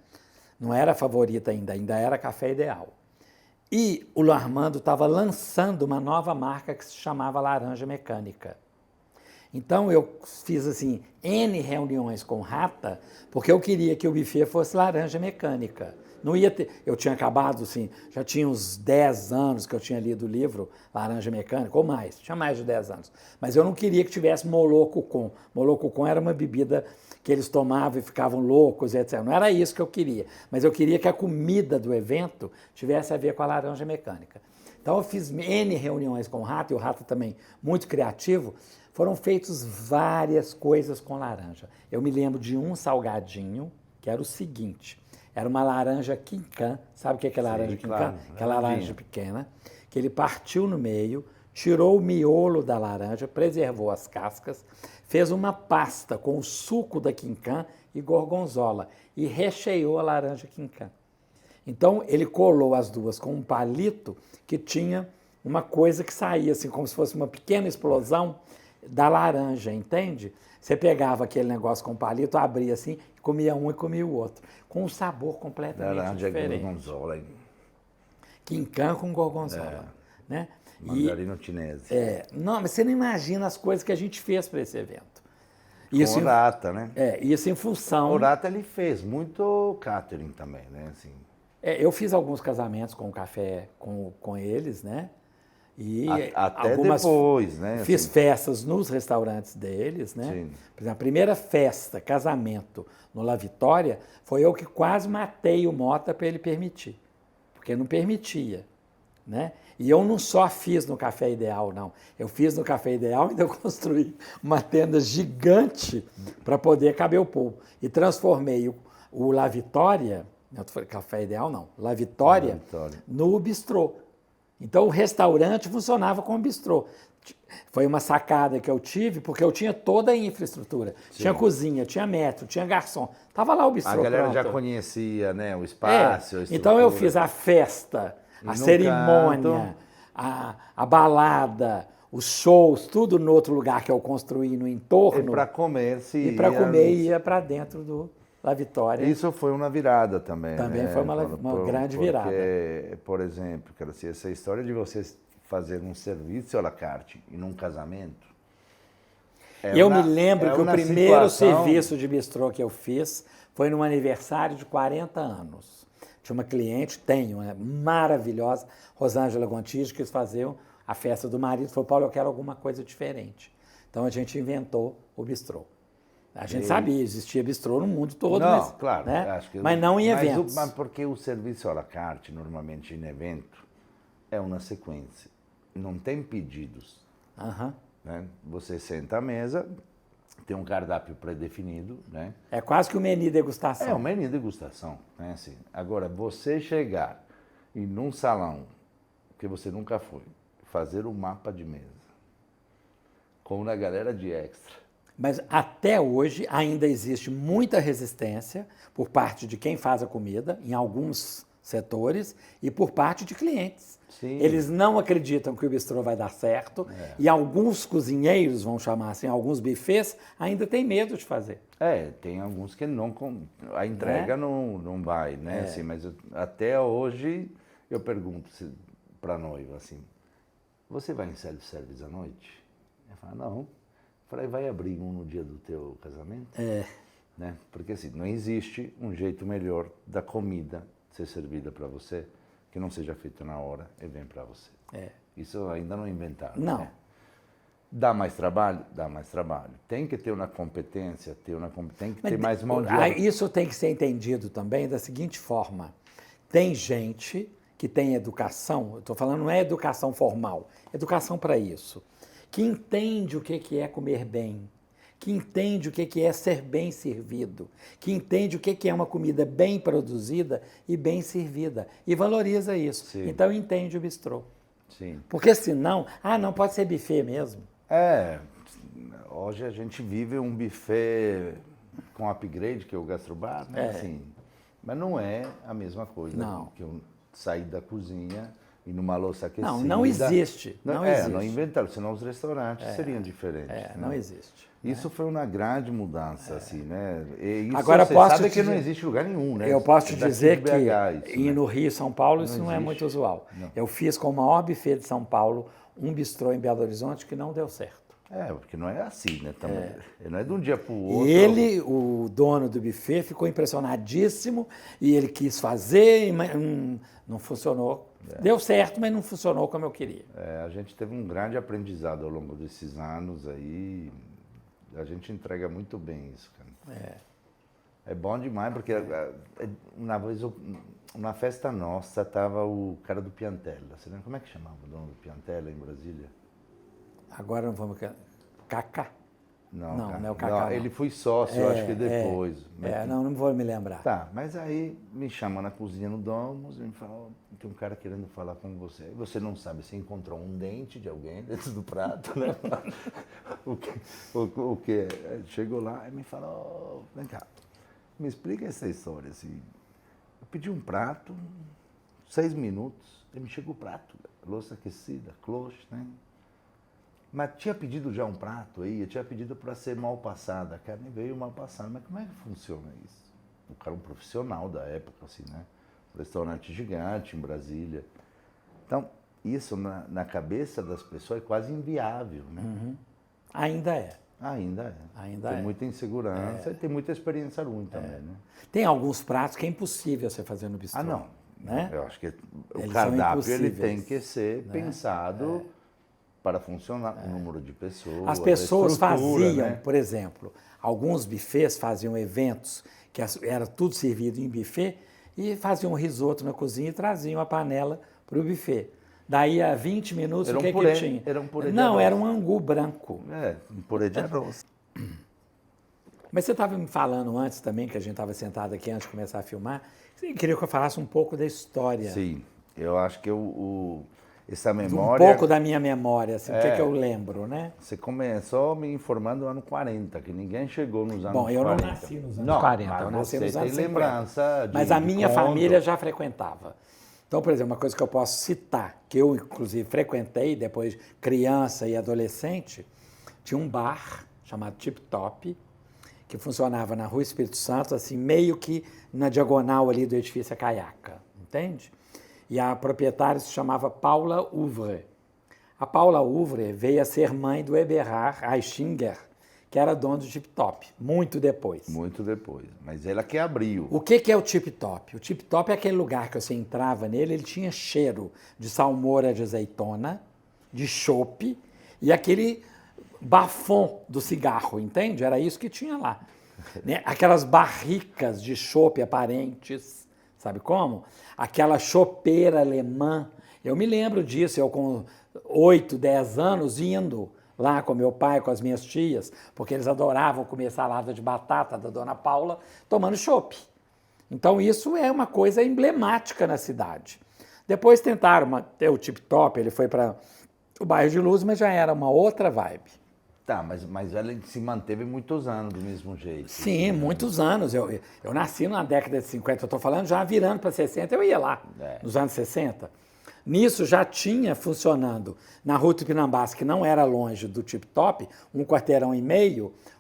Não era favorita ainda era Café Ideal. E o Armando estava lançando uma nova marca que se chamava Laranja Mecânica. Então eu fiz assim N reuniões com Rata, porque eu queria que o buffet fosse Laranja Mecânica. Não ia ter, eu tinha acabado, assim, já tinha uns 10 anos que eu tinha lido o livro Laranja Mecânica, ou mais, tinha mais de 10 anos. Mas eu não queria que tivesse Molococon. Molococon era uma bebida que eles tomavam e ficavam loucos, etc. Não era isso que eu queria, mas eu queria que a comida do evento tivesse a ver com a Laranja Mecânica. Então eu fiz N reuniões com o Rata, e o Rata também muito criativo, foram feitas várias coisas com laranja. Eu me lembro de um salgadinho, que era o seguinte, era uma laranja quincan, sabe o que é laranja quincan? Claro, aquela laranja pequena, que ele partiu no meio, tirou o miolo da laranja, preservou as cascas, fez uma pasta com o suco da quincan e gorgonzola e recheou a laranja quincan. Então ele colou as duas com um palito que tinha uma coisa que saía assim, como se fosse uma pequena explosão da laranja, entende? Você pegava aquele negócio com um palito, abria assim, comia um e comia o outro, com um sabor completamente laranja diferente. Gorgonzola. Quincan com gorgonzola. Né? Mandarino chinês. Não, mas você não imagina as coisas que a gente fez para esse evento. Isso o Rata, né? Isso em função... O Rata, ele fez muito catering também, né? Assim. Eu fiz alguns casamentos com café com eles, né? E até depois, né? Fiz assim. festas nos restaurantes deles, né? Sim. Por exemplo, a primeira festa, casamento no La Vitória, foi eu que quase matei o Mota para ele permitir, porque não permitia, né? E eu não só fiz no Café Ideal, não. Eu fiz no Café Ideal e ainda construí uma tenda gigante para poder caber o povo. E transformei o La Vitória, não foi Café Ideal, não, La Vitória, no bistrô. Então, o restaurante funcionava como bistrô. Foi uma sacada que eu tive, porque eu tinha toda a infraestrutura. Sim. Tinha cozinha, tinha metro, tinha garçom. Estava lá o bistrô. A galera já conhecia, né, o espaço, a então, eu fiz a festa, a cerimônia, a balada, os shows, tudo no outro lugar que eu construí no entorno. E para comer, ia para dentro do La Vitória. Isso foi uma virada também. Também, né? Foi uma grande virada. Porque, por exemplo, essa história de você fazer um serviço à la carte e num casamento. Eu me lembro que o primeiro serviço de bistrô que eu fiz foi num aniversário de 40 anos. Tinha uma cliente, maravilhosa, Rosângela Gontijo, que eles faziam a festa do marido. Falou, Paulo, eu quero alguma coisa diferente. Então a gente inventou o bistrô. A gente sabia, existia bistrô no mundo todo, não, mas, claro, né? acho que Mas não em eventos. Mas porque o serviço à la carte, normalmente em evento, é uma sequência. Não tem pedidos. Aham. Né? Você senta à mesa, tem um cardápio pré-definido, né? É quase que o menu degustação. É um menu de degustação, né? Assim, agora, você chegar e num salão que você nunca foi, fazer um mapa de mesa com uma galera de extra. Mas até hoje ainda existe muita resistência por parte de quem faz a comida, em alguns setores, e por parte de clientes. Sim. Eles não acreditam que o bistrô vai dar certo, e alguns cozinheiros, vamos chamar assim, alguns buffets, ainda têm medo de fazer. Tem alguns que não, a entrega não vai, né? Assim, mas até hoje eu pergunto para a noiva assim, você vai em self-service à noite? Ela fala, não. Eu falei, vai abrir um no dia do teu casamento? Né? Porque assim, não existe um jeito melhor da comida ser servida para você que não seja feita na hora e vem para você. Isso ainda não inventaram. Não. Né? Dá mais trabalho? Dá mais trabalho. Tem que ter uma competência, tem que ter mais mão de obra. Isso tem que ser entendido também da seguinte forma. Tem gente que tem educação, eu estou falando não é educação formal, educação para isso, que entende o que é comer bem, que entende o que é ser bem servido, que entende o que é uma comida bem produzida e bem servida, e valoriza isso. Sim. Então entende o bistrô. Sim. Porque senão, não pode ser buffet mesmo. Hoje a gente vive um buffet com upgrade, que é o gastrobar, né? Assim, mas não é a mesma coisa que eu sair da cozinha e numa louça aquecida. Não existe. Não existe. Não inventaram, senão os restaurantes seriam diferentes. Né? Não existe. Isso foi uma grande mudança, assim, né? E isso Agora, você posso sabe te que não dizer- existe lugar nenhum, né? Eu posso te Daqui dizer de que BH, isso, e né? no Rio e São Paulo isso não é existe. muito usual. Não. Eu fiz com o maior buffet de São Paulo um bistrô em Belo Horizonte que não deu certo. Porque não é assim, né? Também. Não é de um dia para o outro. E ele, o dono do buffet, ficou impressionadíssimo e ele quis fazer, mas não funcionou. Deu certo, mas não funcionou como eu queria. A gente teve um grande aprendizado ao longo desses anos aí. A gente entrega muito bem isso, cara. É bom demais, porque uma vez, na festa nossa, tava o cara do Piantella. Você lembra como é que chamava o dono do Piantella em Brasília? Agora não vamos... Cacá? Não, não é o Cacá. ele foi sócio, eu acho que depois. Não vou me lembrar. Tá, mas aí me chama na cozinha no Domus e me fala, tem um cara querendo falar com você. E você não sabe se encontrou um dente de alguém dentro do prato, né? o que? Chegou lá e me falou, vem cá, me explica essa história, assim. Eu pedi um prato, 6 minutos, e me chegou o prato, louça aquecida, cloche, né? Mas tinha pedido já um prato aí, eu tinha pedido para ser mal passada, a carne veio mal passada, mas como é que funciona isso? O cara é um profissional da época, assim, né? Um restaurante gigante em Brasília. Então, isso na cabeça das pessoas é quase inviável, né? Uhum. Ainda é. Ainda tem muita insegurança e tem muita experiência ruim também, né? Tem alguns pratos que é impossível você fazer no bistrô. Não. Né? Eu acho que Eles o são cardápio ele impossíveis, tem que ser pensado para funcionar, o número de pessoas, As pessoas a estrutura, faziam, né? por exemplo, alguns buffets faziam eventos que era tudo servido em buffet e faziam um risoto na cozinha e traziam a panela para o buffet. Daí a 20 minutos, Era o um que purê, que tinha? era um purê de Não, arroz. era um angu branco. Um purê de arroz. Mas você estava me falando antes também, que a gente estava sentado aqui antes de começar a filmar, você queria que eu falasse um pouco da história. Sim, eu acho que essa Um memória... pouco da minha memória, assim, o que eu lembro, né? Você começou me informando no ano 40, que ninguém chegou nos anos 40. Bom, eu não nasci nos anos 40, mas eu nasci você nos anos tem 50. lembrança de Mas a de minha conto. família já frequentava. Então, por exemplo, uma coisa que eu posso citar, que eu, inclusive, frequentei depois, criança e adolescente, tinha um bar chamado Tip Top, que funcionava na Rua Espírito Santo, assim, meio que na diagonal ali do edifício Caiaca, entende? E a proprietária se chamava Paula Ouvre. A Paula Ouvre veio a ser mãe do Eberhard Aichinger, que era dono do Tip Top, muito depois. Muito depois, mas ela que abriu. O que é o Tip Top? O Tip Top é aquele lugar que você entrava nele, ele tinha cheiro de salmoura de azeitona, de chope, e aquele bafão do cigarro, entende? Era isso que tinha lá. Né? Aquelas barricas de chopp aparentes, sabe como? Aquela chopeira alemã. Eu me lembro disso, eu com 8, 10 anos indo lá com meu pai, com as minhas tias, porque eles adoravam comer salada de batata da Dona Paula, tomando chopp. Então isso é uma coisa emblemática na cidade. Depois tentaram ter o Tip Top, ele foi para o bairro de Luz, mas já era uma outra vibe. Tá, mas ela se manteve muitos anos do mesmo jeito. Sim, muitos anos. Eu nasci na década de 50, eu estou falando já virando para 60, eu ia lá, nos anos 60. Nisso já tinha funcionando na Rua Tupinambás, que não era longe do Tip Top, 1,5 quarteirão,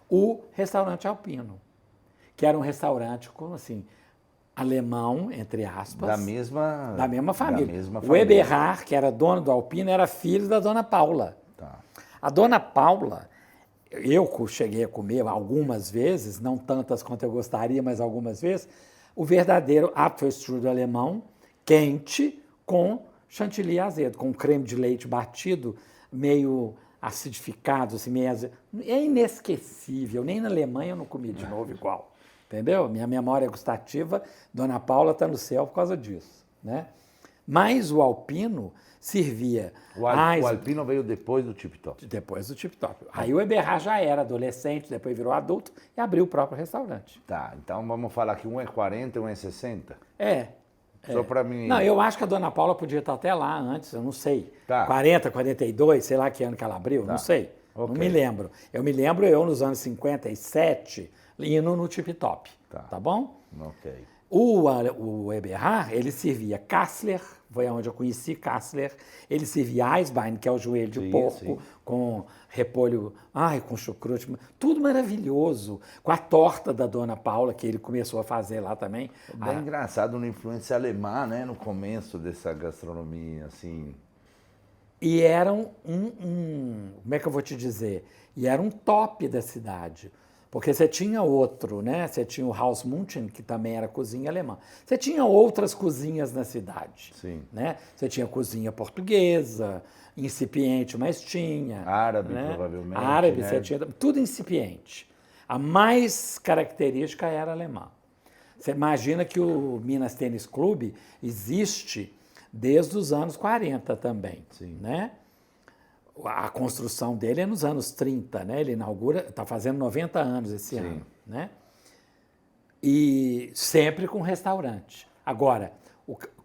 o restaurante Alpino, que era um restaurante como assim, alemão, entre aspas. Da mesma família. Da mesma o família. Eberhard, que era dono do Alpino, era filho da Dona Paula. Tá. A Dona Paula, eu cheguei a comer algumas vezes, não tantas quanto eu gostaria, mas algumas vezes, o verdadeiro Apfelstrudel alemão, quente, com chantilly azedo, com creme de leite batido, meio acidificado, assim, meio azedo. É inesquecível, nem na Alemanha eu não comi de novo igual. Entendeu? Minha memória gustativa, Dona Paula está no céu por causa disso. Né? Mas o Alpino servia... O Alpino veio depois do Tip Top. Depois do Tip Top. Aí o Eberhard já era adolescente, depois virou adulto e abriu o próprio restaurante. Tá, então vamos falar que um é 40 e um é 60? Só para mim... Não, eu acho que a Dona Paula podia estar até lá antes, eu não sei. Tá. 40, 42, sei lá que ano que ela abriu, não sei. Okay. Não me lembro. Eu me lembro nos anos 57, indo no Tip Top. Tá bom? Ok. O Eberhard, ele servia Kassler, foi onde eu conheci Kassler. Ele servia Eisbein, que é o joelho de porco, com repolho, com chucrute, tudo maravilhoso. Com a torta da Dona Paula, que ele começou a fazer lá também. É bem engraçado, uma influência alemã, né, no começo dessa gastronomia, assim. E era como é que eu vou te dizer? E era um top da cidade. Porque você tinha outro, né? Você tinha o Haus München, que também era cozinha alemã. Você tinha outras cozinhas na cidade. Sim. Né? Você tinha cozinha portuguesa, incipiente, mas tinha. Árabe, né? provavelmente. Árabe, né? você tinha tudo incipiente. A mais característica era alemã. Você imagina que o Minas Tênis Clube existe desde os anos 40 também. Sim. Né? A construção dele é nos anos 30, né? Ele inaugura, está fazendo 90 anos esse ano, né? E sempre com restaurante. Agora,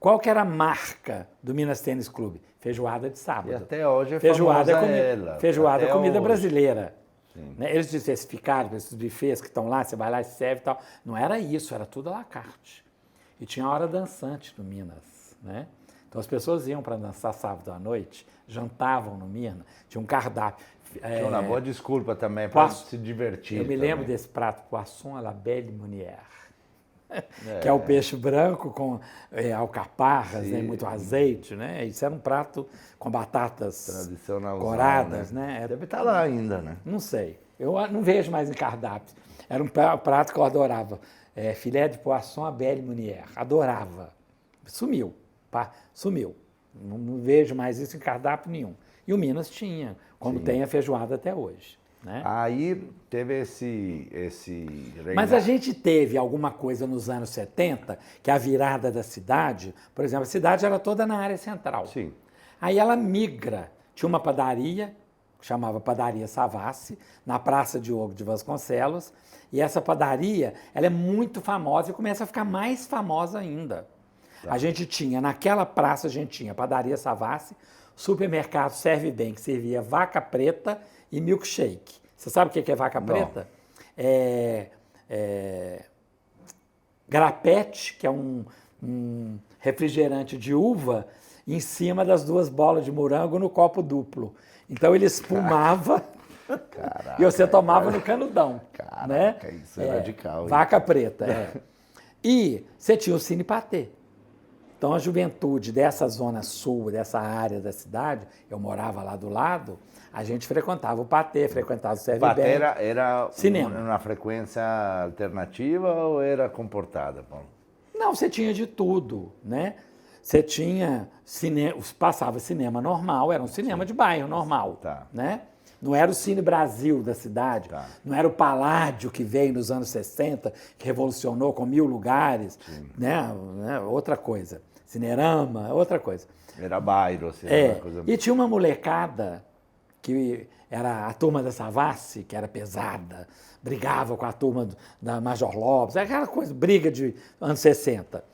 qual que era a marca do Minas Tênis Clube? Feijoada de sábado. E até hoje é feijoada famosa ela. Feijoada é comida hoje. brasileira. Né? Eles diversificaram, esses buffets que estão lá, você vai lá e serve e tal. Não era isso, era tudo à la carte. E tinha hora dançante no Minas, né? Então as pessoas iam para dançar sábado à noite, jantavam no Minas, tinha um cardápio. Uma boa desculpa também para se divertir. Eu me lembro desse prato, Poisson à la Belle Meunière, que é o peixe branco com alcaparras, né, muito azeite, né? Isso era um prato com batatas coradas, né? Deve estar lá ainda, né? Não sei, eu não vejo mais em cardápio. Era um prato que eu adorava, filé de Poisson à Belle Meunière, adorava. Sumiu. Sumiu. Não vejo mais isso em cardápio nenhum. E o Minas tinha, como tem a feijoada até hoje. Né? Aí teve esse Mas a gente teve alguma coisa nos anos 70, que a virada da cidade, por exemplo, a cidade era toda na área central. Sim. Aí ela migra. Tinha uma padaria, que chamava Padaria Savassi, na Praça Diogo de Vasconcelos, e essa padaria ela é muito famosa e começa a ficar mais famosa ainda. Tá. A gente tinha, naquela praça, a gente tinha Padaria Savassi, supermercado Serve Bem, que servia vaca preta e milkshake. Você sabe o que é vaca preta? Grapete, que é um refrigerante de uva, em cima das 2 bolas de morango no copo duplo. Então ele espumava e você tomava no canudão. Caraca, né? Isso é radical. Vaca preta, E você tinha o Cine Patê. Então, a juventude dessa zona sul, dessa área da cidade, eu morava lá do lado, a gente frequentava o Patê, frequentava o Serve Bem. O Patê era cinema. Uma frequência alternativa ou era comportada, Paulo? Não, você tinha de tudo, né? Você tinha passava cinema normal, era um cinema de bairro normal, Tá. né? Não era o Cine Brasil da cidade, não era o Paládio que veio nos anos 60, que revolucionou com 1000 lugares, né? Outra coisa. Cinerama, outra coisa. Era bairro, assim, É, uma coisa... e tinha uma molecada que era a turma da Savassi, que era pesada, brigava com a turma da Major Lopes, aquela coisa, briga de anos 60.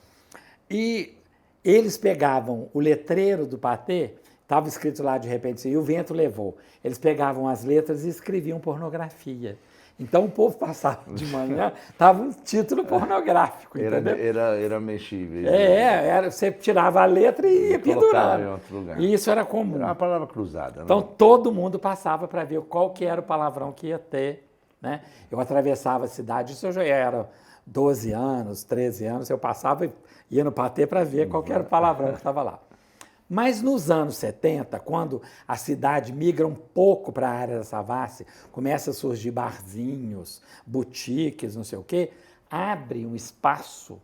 E eles pegavam o letreiro do patê, estava escrito lá de repente assim, e o vento levou. Eles pegavam as letras e escreviam pornografia. Então o povo passava de manhã, estava um título pornográfico, entendeu? Era mexível. Você tirava a letra e ia Colocava pendurando. em outro lugar. E isso era comum. Era uma palavra cruzada. Então Né? todo mundo passava para ver qual que era o palavrão que ia ter. Né? Eu atravessava a cidade, isso eu já era 12 anos, 13 anos, eu passava e ia no patê para ver qual que era o palavrão que estava lá. Mas nos anos 70, quando a cidade migra um pouco para a área da Savassi, começa a surgir barzinhos, boutiques, não sei o quê, abre um espaço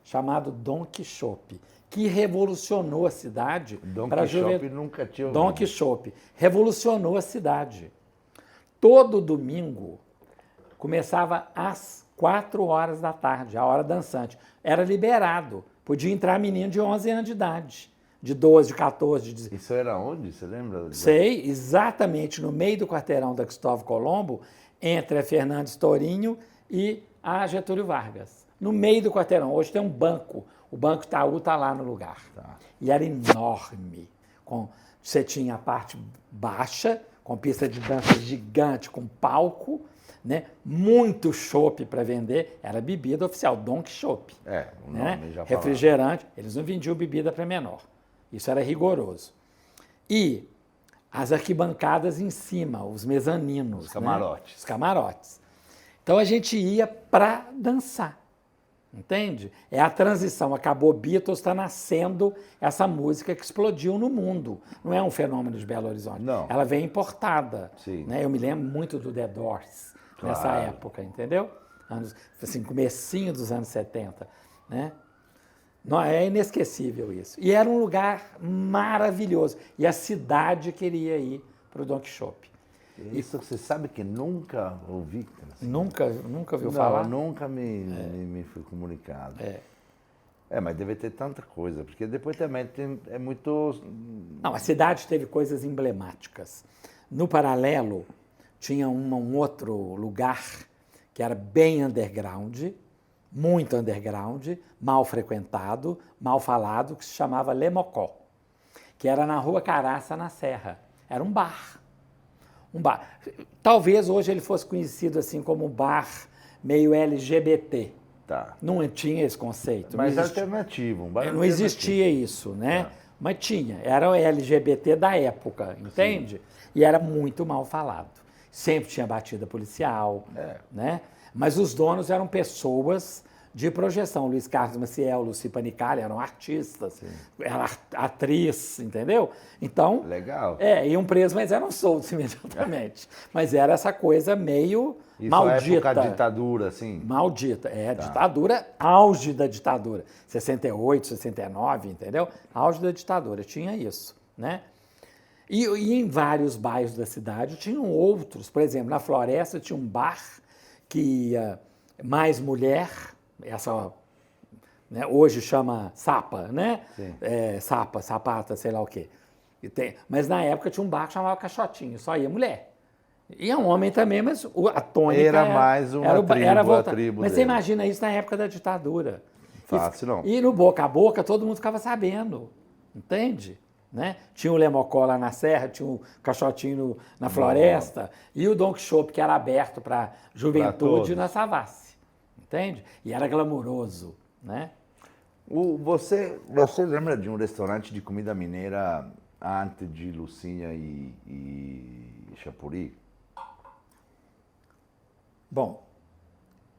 chamado Don Quixote, que revolucionou a cidade. Don Quixote nunca tinha ouvido. Don Quixote revolucionou a cidade. Todo domingo começava às 4 horas da tarde, a hora dançante. Era liberado, podia entrar menino de 11 anos de idade. De 12, de 14, de 16. Isso era onde? Você lembra? Sei, exatamente no meio do quarteirão da Cristóvão Colombo, entre a Fernandes Tourinho e a Getúlio Vargas. No meio do quarteirão. Hoje tem um banco. O Banco Itaú está lá no lugar. Tá. E era enorme. Você tinha a parte baixa, com pista de dança gigante, com palco, né? Muito chopp para vender. Era bebida oficial, Don Quixote. O nome né? já falava. Refrigerante. Eles não vendiam bebida para menor. Isso era rigoroso. E as arquibancadas em cima, os mezaninos. Os camarotes. Né? Os camarotes. Então a gente ia para dançar. Entende? É a transição. Acabou Beatles, está nascendo essa música que explodiu no mundo. Não é um fenômeno de Belo Horizonte. Não. Ela vem importada. Sim. Né? Eu me lembro muito do The Doors nessa época, entendeu? Assim, comecinho dos anos 70. Né? Não, é inesquecível isso. E era um lugar maravilhoso. E a cidade queria ir para o Don Quixote. Isso você sabe que nunca ouvi. Assim. Nunca ouviu falar? Nunca me fui comunicado. Mas deve ter tanta coisa, porque depois também é muito... Não, a cidade teve coisas emblemáticas. No paralelo, tinha um outro lugar que era bem underground, muito underground, mal frequentado, mal falado, que se chamava Le Mocó, que era na Rua Caraça, na Serra. Era um bar. Um bar. Talvez hoje ele fosse conhecido assim como um bar meio LGBT. Tá. Não tinha esse conceito. Mas alternativo. Um bar não existia isso, né? Mas tinha. Era o LGBT da época, entende? Sim. E era muito mal falado. Sempre tinha batida policial, né? Mas os donos eram pessoas de projeção. Luiz Carlos Maciel, Luci Panicali eram artistas, era atriz, entendeu? Então... Legal. Iam presos, mas eram soltos imediatamente. Mas era essa coisa meio isso maldita. Isso é época da ditadura, assim? Maldita. Ditadura, auge da ditadura. 68, 69, entendeu? Auge da ditadura, tinha isso, né? E em vários bairros da cidade tinham outros. Por exemplo, na Floresta tinha um bar que ia mais mulher, essa, né, hoje chama Sapa, né? Sapa, Sapata, sei lá o quê. Mas na época tinha um bar que chamava Caixotinho, só ia mulher. Ia um homem também, mas a tônica era mais uma tribo Mas dele. você imagina isso na época da ditadura. Fácil, não. E no boca a boca todo mundo ficava sabendo, entende? Né? Tinha o Lemocó lá na Serra, tinha o Caixotinho na Floresta e o Don Quixote, que era aberto para juventude na Savassi, entende? E era glamuroso, né? Você lembra de um restaurante de comida mineira antes de Lucinha e Chapuri? Bom,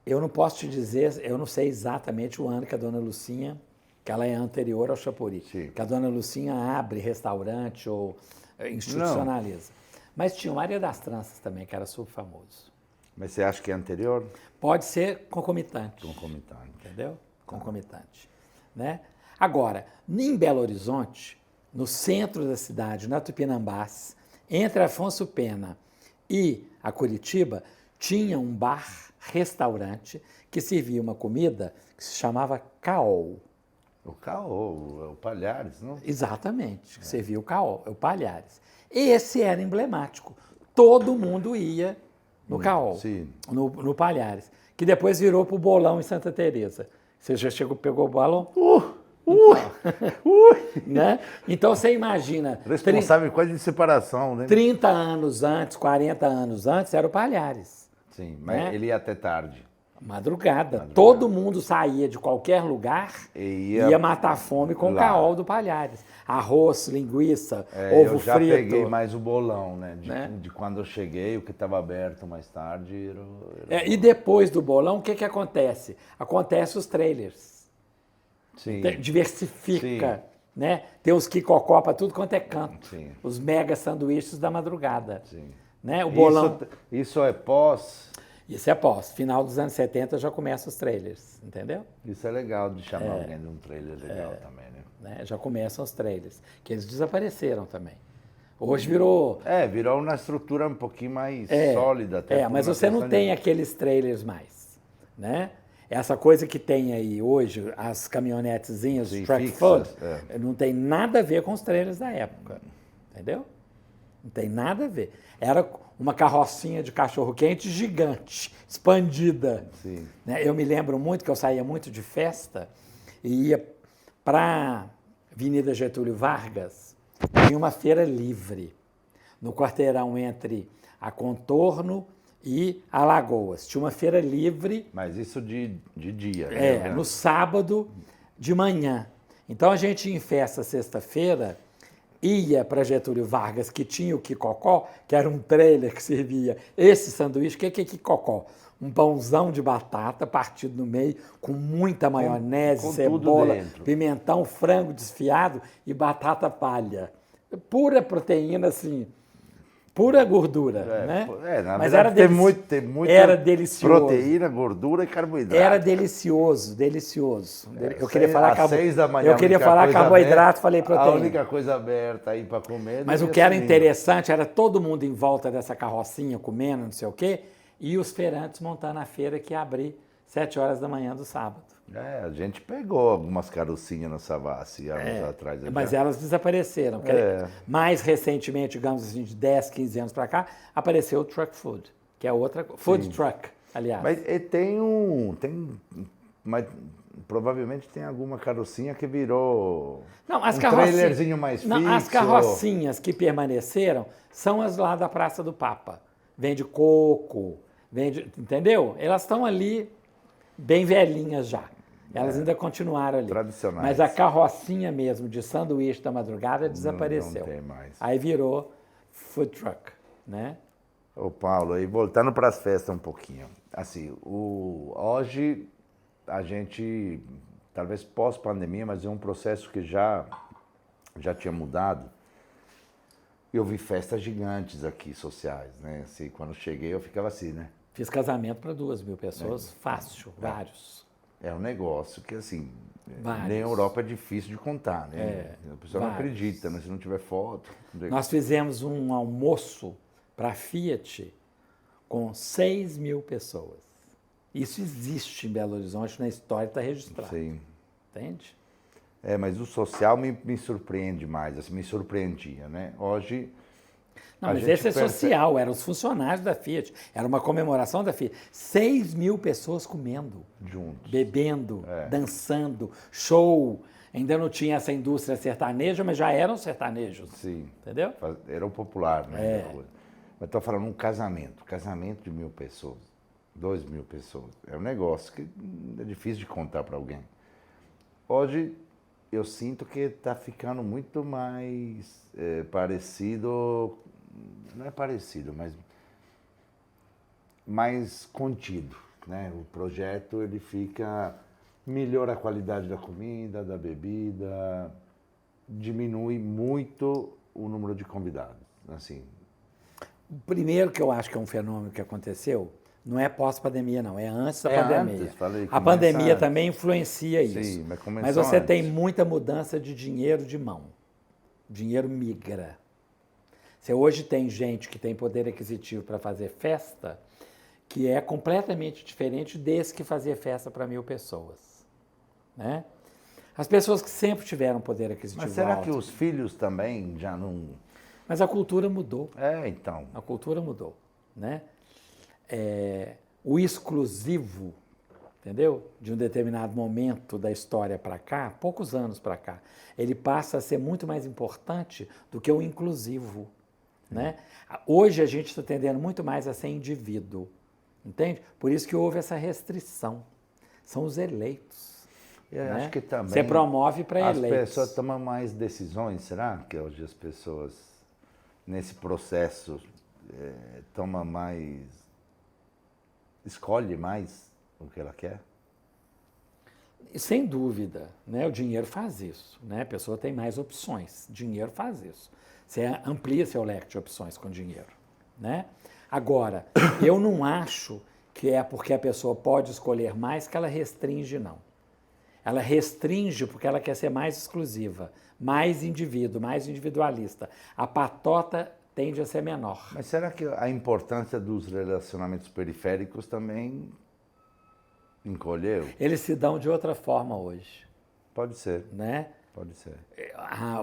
eu não posso te dizer, eu não sei exatamente o ano que a dona Lucinha, que ela é anterior ao Chapuri, que a dona Lucinha abre restaurante ou institucionaliza. Mas tinha o Maria das Tranças também, que era super famoso. Mas você acha que é anterior? Pode ser concomitante. Concomitante. Entendeu? Concomitante. Né? Agora, em Belo Horizonte, no centro da cidade, na Tupinambás, entre Afonso Pena e a Curitiba tinha um bar-restaurante que servia uma comida que se chamava caol. O caol, o Palhares, não? Exatamente, que servia o caol, o Palhares. Esse era emblemático. Todo mundo ia no caol, Sim. no Palhares, que depois virou para o bolão em Santa Teresa. Você já chegou, pegou o bolão? Né? Então você imagina. Responsável quase de separação, né? 30 anos antes, 40 anos antes, era o Palhares. Sim, mas né? ele ia até tarde. Madrugada. Todo mundo saía de qualquer lugar e ia matar fome com o caol do Palhares. Arroz, linguiça, ovo eu já frito. peguei mais o bolão, né? De quando eu cheguei, o que estava aberto mais tarde. E depois do bolão, o que acontece? Acontece os trailers. Sim. Diversifica. Sim. Né? Tem os quicocó para tudo quanto é canto. Sim. Os mega sanduíches da madrugada. Sim. Né? O bolão... Isso é pós... Isso é pós. Final dos anos 70 já começam os trailers, entendeu? Isso é legal de chamar alguém de um trailer legal também, né? Já começam os trailers, que eles desapareceram também. Hoje virou... virou uma estrutura um pouquinho mais sólida. Até mas você não tem aqueles trailers mais, né? Essa coisa que tem aí hoje, as caminhonetezinhas, truck food, não tem nada a ver com os trailers da época, entendeu? Não tem nada a ver. Era uma carrocinha de cachorro-quente gigante, expandida. Sim. Né? Eu me lembro muito que eu saía muito de festa e ia para a Avenida Getúlio Vargas, tinha uma feira livre, no quarteirão entre a Contorno e Alagoas. Tinha uma feira livre. Mas isso de dia. No sábado de manhã. Então a gente ia em festa sexta-feira, ia para Getúlio Vargas, que tinha o quicocó, que era um trailer que servia esse sanduíche. O que é quicocó? Um pãozão de batata partido no meio, com muita maionese, com cebola, pimentão, frango desfiado e batata palha. Pura proteína, assim, pura gordura, né? Mas era delicioso. Proteína, gordura e carboidrato. Era delicioso, delicioso. Eu queria falar às 6 da manhã. Eu queria falar carboidrato, falei proteína. A única coisa aberta aí para comer. Mas o que era interessante era todo mundo em volta dessa carrocinha comendo, não sei o quê, e os feirantes montando a feira que ia abrir 7 horas da manhã do sábado. A gente pegou algumas carocinhas no Savassi anos atrás. Mas elas desapareceram. Mais recentemente, digamos assim, de 10, 15 anos para cá, apareceu o truck food, que é outra food truck, aliás. Mas mas provavelmente tem alguma carocinha que virou trailerzinho mais fixo. As carrocinhas que permaneceram são as lá da Praça do Papa. Vende coco, entendeu? Elas estão ali bem velhinhas já. Elas ainda continuaram ali. Tradicionais. Mas a carrocinha mesmo de sanduíche da madrugada desapareceu. Não tem mais. Aí virou food truck, né? Ô Paulo, aí voltando para as festas um pouquinho. Assim, hoje a gente, talvez pós-pandemia, mas é um processo que já tinha mudado. Eu vi festas gigantes aqui, sociais, né? Assim, quando cheguei eu ficava assim, né? Fiz casamento para 2.000 pessoas, fácil, vários. É um negócio que, assim, vários. Nem a Europa é difícil de contar, né? A pessoa não acredita, né? Se não tiver foto. Nós fizemos um almoço para a Fiat com 6.000 pessoas. Isso existe em Belo Horizonte, na história está registrado. Sim. Entende? Mas o social me surpreende mais, assim, me surpreendia, né? Hoje... Não, mas esse é social, eram os funcionários da Fiat, era uma comemoração da Fiat. 6.000 pessoas comendo, juntos, bebendo, dançando, show. Ainda não tinha essa indústria sertaneja, mas já eram sertanejos. Sim. Entendeu? Era o popular, né? Mas estou falando um casamento de 1.000 pessoas, 2.000 pessoas. É um negócio que é difícil de contar para alguém. Hoje eu sinto que está ficando muito mais parecido, não é parecido, mas mais contido, né? O projeto ele melhora a qualidade da comida, da bebida, diminui muito o número de convidados, assim. O primeiro que eu acho que é um fenômeno que aconteceu não é pós-pandemia, não, é antes da pandemia. Antes, falei, a pandemia também influencia isso. Sim, mas você tem muita mudança de dinheiro de mão. O dinheiro migra. Você hoje tem gente que tem poder aquisitivo para fazer festa que é completamente diferente desse que fazia festa para 1.000 pessoas, né? As pessoas que sempre tiveram poder aquisitivo Mas será alto, que os filhos também já não... mas a cultura mudou. Então. A cultura mudou, né? O exclusivo, entendeu? De um determinado momento da história para cá, poucos anos para cá, ele passa a ser muito mais importante do que o inclusivo, né? Hoje a gente está tendendo muito mais a ser indivíduo, entende? Por isso que houve essa restrição. São os eleitos. Eu acho que também você promove para eleitos. As pessoas tomam mais decisões, será que hoje as pessoas, nesse processo, tomam mais, escolhe mais o que ela quer? Sem dúvida, né? O dinheiro faz isso, né? A pessoa tem mais opções, dinheiro faz isso. Você amplia seu leque de opções com dinheiro, né? Agora, eu não acho que é porque a pessoa pode escolher mais que ela restringe, não. Ela restringe porque ela quer ser mais exclusiva, mais indivíduo, mais individualista. A patota tende a ser menor. Mas será que a importância dos relacionamentos periféricos também encolheu? Eles se dão de outra forma hoje. Pode ser, Né? pode ser.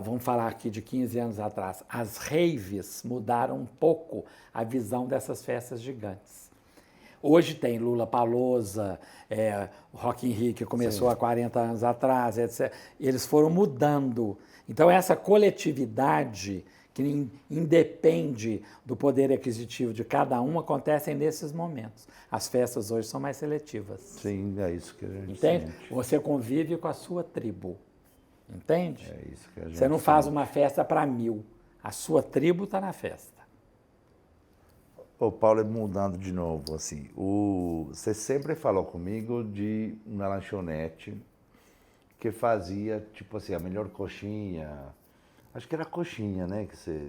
Vamos falar aqui de 15 anos atrás. As raves mudaram um pouco a visão dessas festas gigantes. Hoje tem Lollapalooza, Rock in Rio, que começou há 40 anos atrás, etc. Eles foram mudando. Então, essa coletividade que independe do poder aquisitivo de cada um acontecem nesses momentos. As festas hoje são mais seletivas. Sim, é isso que a gente Entende? sente. Você convive com a sua tribo. Entende? É isso que a gente Você não faz sente. uma festa para 1.000. A sua tribo está na festa. Ô, Paulo, mudando de novo, assim, você sempre falou comigo de uma lanchonete que fazia, tipo assim, a melhor coxinha. Acho que era coxinha, né? Que você...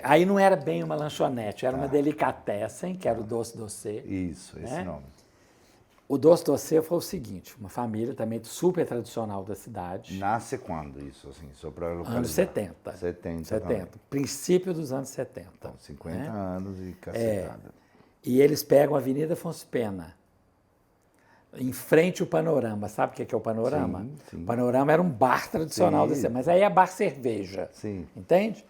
Aí não era bem uma lanchonete, era uma delicatessen, que era o Doce Doce. Isso, esse Né? nome. O Doce Doce foi o seguinte, uma família também super tradicional da cidade. Nasce quando isso, assim, só para localizar? Anos 70. 70 também. Princípio dos anos 70. Então, 50 né? anos e cacetada. E eles pegam a Avenida Afonso Pena, em frente ao Panorama. Sabe o que é o Panorama? Sim, sim. O Panorama era um bar tradicional da cidade, mas aí é bar cerveja. Sim. Entende?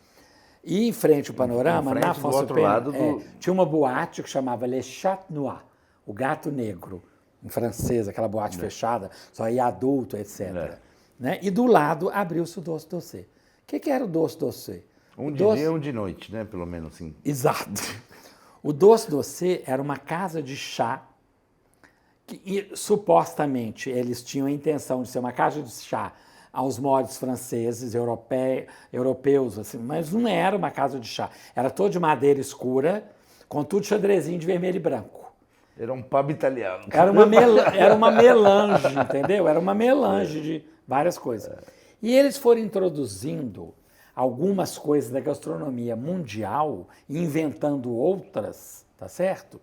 E em frente ao Panorama, Em frente, na do Afonso outro Pena, lado tinha uma boate que chamava Le Chat Noir, o Gato Negro, em francês, aquela boate fechada, só ia adulto, etc. Né? E do lado abriu-se o Doce Doce. O que era o Doce Doce? Um de dia e um de noite, né? Pelo menos assim. Exato. O Doce Doce era uma casa de chá que supostamente eles tinham a intenção de ser uma casa de chá aos moldes franceses, europeus, assim, mas não era uma casa de chá. Era toda de madeira escura, com tudo xadrezinho de vermelho e branco. Era um pub italiano. Era uma melange, entendeu? Era uma melange de várias coisas. E eles foram introduzindo algumas coisas da gastronomia mundial, inventando outras, tá certo?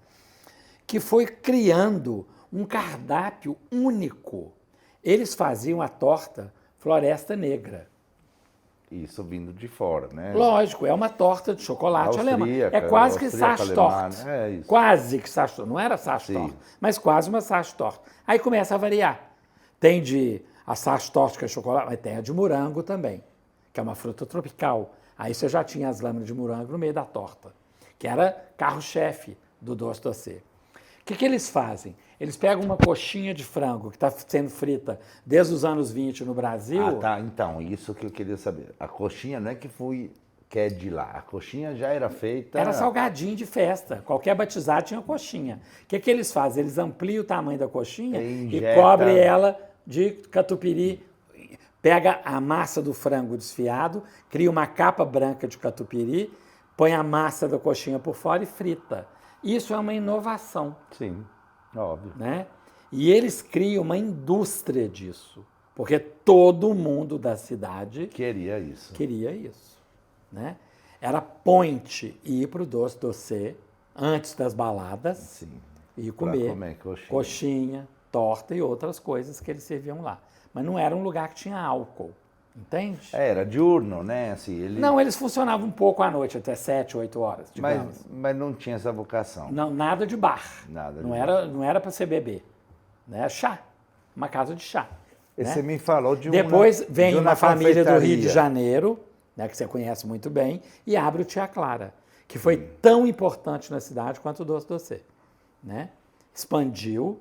Que foi criando um cardápio único. Eles faziam a torta Floresta Negra. Isso vindo de fora, né? Lógico, é uma torta de chocolate alemã. É quase que Sachertorte. É isso. Quase que Sachertorte. Não era Sachertorte, mas quase uma Sachertorte. Aí começa a variar. Tem a Sachertorte, que é chocolate, mas tem a de morango também, que é uma fruta tropical. Aí você já tinha as lâminas de morango no meio da torta, que era carro-chefe do Doce Doce. O que eles fazem? Eles pegam uma coxinha de frango que está sendo frita desde os anos 20 no Brasil. Ah, tá. Então, isso que eu queria saber. A coxinha não é que é de lá. A coxinha já era feita... Era salgadinho de festa. Qualquer batizado tinha coxinha. O que eles fazem? Eles ampliam o tamanho da coxinha e cobrem ela de catupiry. Pega a massa do frango desfiado, cria uma capa branca de catupiry, põe a massa da coxinha por fora e frita. Isso é uma inovação. Sim, óbvio. Né? E eles criam uma indústria disso, porque todo mundo da cidade queria isso. Né? Era point ir para o Doce Doce antes das baladas. Sim. E comer coxinha, torta e outras coisas que eles serviam lá. Mas não era um lugar que tinha álcool. Entende? Era diurno, né? Assim, ele... Não, eles funcionavam um pouco à noite, até 7, 8 horas, digamos. Mas não tinha essa vocação. Não, nada de bar. Nada de não bar. era, não era para ser bebê. Né? Chá. Uma casa de chá. E né? você me falou de Depois vem de uma família do Rio de confeitaria. Janeiro, né, que você conhece muito bem, e abre o Tia Clara, que foi tão importante na cidade quanto o Doce Doce. Né? Expandiu,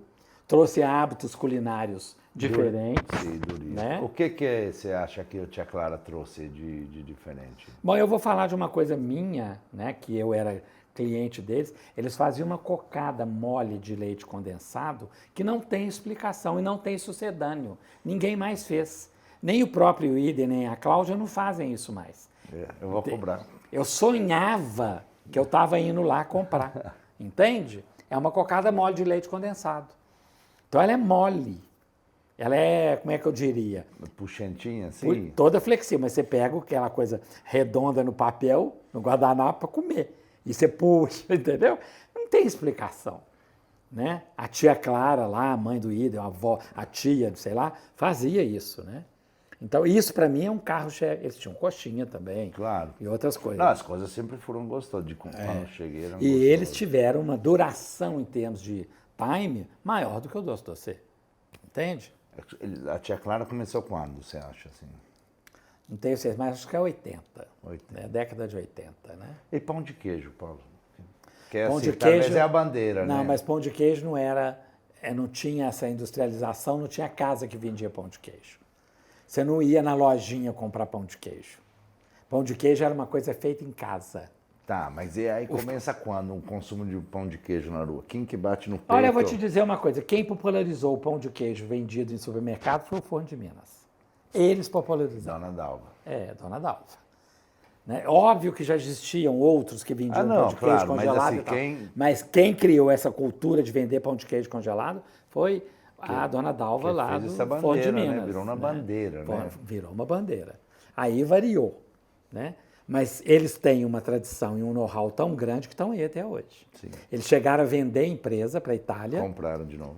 trouxe hábitos culinários diferentes. Sim, durinho. Né? O que você acha que o Tia Clara trouxe de diferente? Bom, eu vou falar de uma coisa minha, né, que eu era cliente deles. Eles faziam uma cocada mole de leite condensado que não tem explicação e não tem sucedâneo. Ninguém mais fez. Nem o próprio Iden, nem a Cláudia não fazem isso mais. Eu vou cobrar. Eu sonhava que eu estava indo lá comprar. Entende? É uma cocada mole de leite condensado. Então ela é mole. Ela é, como é que eu diria? Puxentinha, assim? Toda flexível, mas você pega aquela coisa redonda no papel, no guardanapo, para comer. E você puxa, entendeu? Não tem explicação. Né? A tia Clara lá, a mãe do Iden, a avó, a tia, sei lá, fazia isso, né? Então, isso para mim é um carro-chefe. Eles tinham coxinha também. Claro. E outras coisas. Não, as coisas sempre foram gostosas. Quando eu cheguei, eram E gostosas. eles tiveram uma duração em termos de time maior do que o Doce Doce. Entende? A Tia Clara começou quando, você acha, assim? Não tenho certeza, mas acho que é 80. 80. Né? Década de 80, né? E pão de queijo, Paulo? Que é Pão assim, de talvez queijo- é a bandeira, Não, né? mas pão de queijo não era, não tinha essa industrialização, não tinha casa que vendia pão de queijo. Você não ia na lojinha comprar pão de queijo. Pão de queijo era uma coisa feita em casa. Tá, mas e aí começa quando o consumo de pão de queijo na rua? Quem que bate no peito? Olha, eu vou te dizer uma coisa, quem popularizou o pão de queijo vendido em supermercado foi o Forno de Minas. Eles popularizaram. Dona Dalva. Dona Dalva. Né? Óbvio que já existiam outros que vendiam não, pão de queijo claro, mas congelado assim, e tal. quem- Mas quem criou essa cultura de vender pão de queijo congelado foi a Dona Dalva que lá fez do essa Forno de bandeira, né? Minas. Virou uma bandeira, né? Virou uma bandeira. Aí variou. Né? Mas eles têm uma tradição e um know-how tão grande que estão aí até hoje. Sim. Eles chegaram a vender empresa para a Itália. Compraram de novo.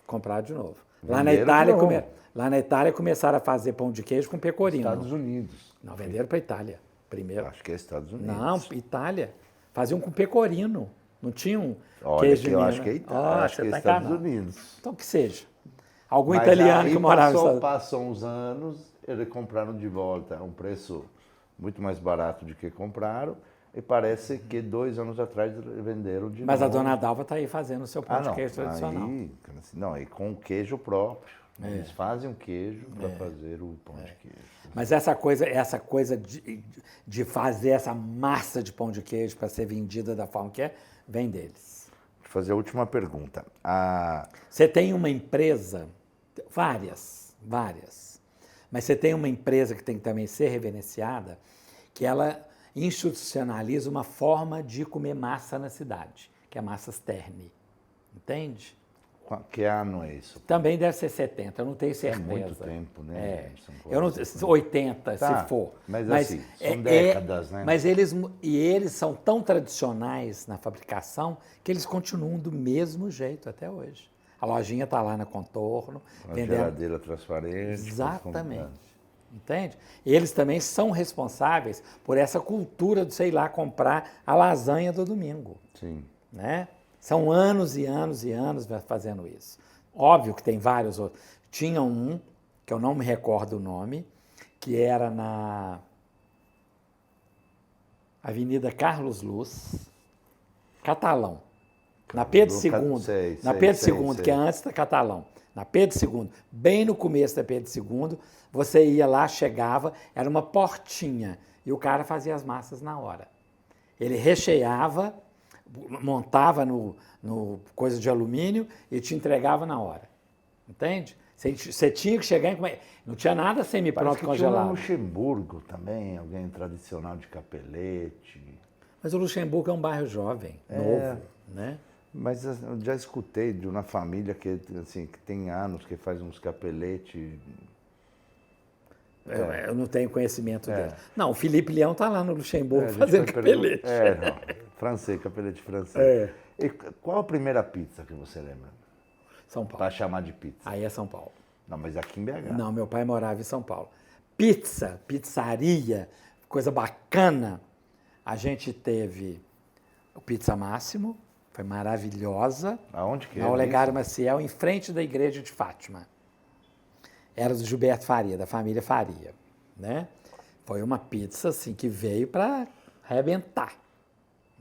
Comprar de novo. Venderam de novo. Lá na Itália começaram a fazer pão de queijo com pecorino. Estados Unidos. Não, venderam para a Itália primeiro. Acho que é Estados Unidos. Não, Itália. Faziam com pecorino. Não tinham Olha, queijo que de eu Minas. acho que é Itália. Ó, Acho que você é tá Estados enganado. Unidos. Então que seja. Algum Mas italiano aí que morava nos Estados passou uns anos, eles compraram de volta a um preço muito mais barato do que compraram. E parece que 2 anos atrás venderam de Mas novo. a Dona Dalva está aí fazendo o seu pão de queijo tradicional. Aí, não, e com o queijo próprio. Eles fazem um queijo para fazer o pão de queijo. Mas essa coisa de fazer essa massa de pão de queijo para ser vendida da forma que é, vem deles. Vou fazer a última pergunta. Você tem uma empresa, várias, mas você tem uma empresa que tem que também ser reverenciada, que ela institucionaliza uma forma de comer massa na cidade, que é a Massas Terni. Entende? Que ano é isso? Também deve ser 70, eu não tenho certeza. muito tempo, né? São Eu não, 80, Tá, se for. mas assim, são décadas, né? Mas eles são tão tradicionais na fabricação que eles continuam do mesmo jeito até hoje. A lojinha está lá na Contorno. A geladeira transparente. Exatamente. Entende? Eles também são responsáveis por essa cultura de, sei lá, comprar a lasanha do domingo. Sim. Né? São anos e anos e anos fazendo isso. Óbvio que tem vários outros. Tinha um, que eu não me recordo o nome, que era na Avenida Carlos Luz, Catalão. Na Pedro II. Na Pedro II, que é antes da Catalão. Na Pedro II, bem no começo da Pedro II, você ia lá, chegava, era uma portinha, e o cara fazia as massas na hora. Ele recheava, montava no coisa de alumínio e te entregava na hora. Entende? Você tinha que chegar e comer. Não tinha nada semi-pronto Tinha congelado. um Luxemburgo também, alguém tradicional de Capelete. Mas o Luxemburgo é um bairro jovem, novo, né? Mas eu já escutei de uma família que, assim, que tem anos, que faz uns capelete. Eu não tenho conhecimento dele. Não, o Felipe Leão está lá no Luxemburgo A gente fazendo foi perguntar- capelete. não, francês, capelete francês. E qual a primeira pizza que você lembra? São Paulo. Para chamar de pizza. Aí é São Paulo. Não, mas aqui em BH. Não, meu pai morava em São Paulo. pizzaria, coisa bacana, a gente teve o Pizza Máximo, foi maravilhosa. Aonde que é? Na Olegário Maciel, em frente da igreja de Fátima. Era do Gilberto Faria, da família Faria, né? Foi uma pizza, assim, que veio para arrebentar,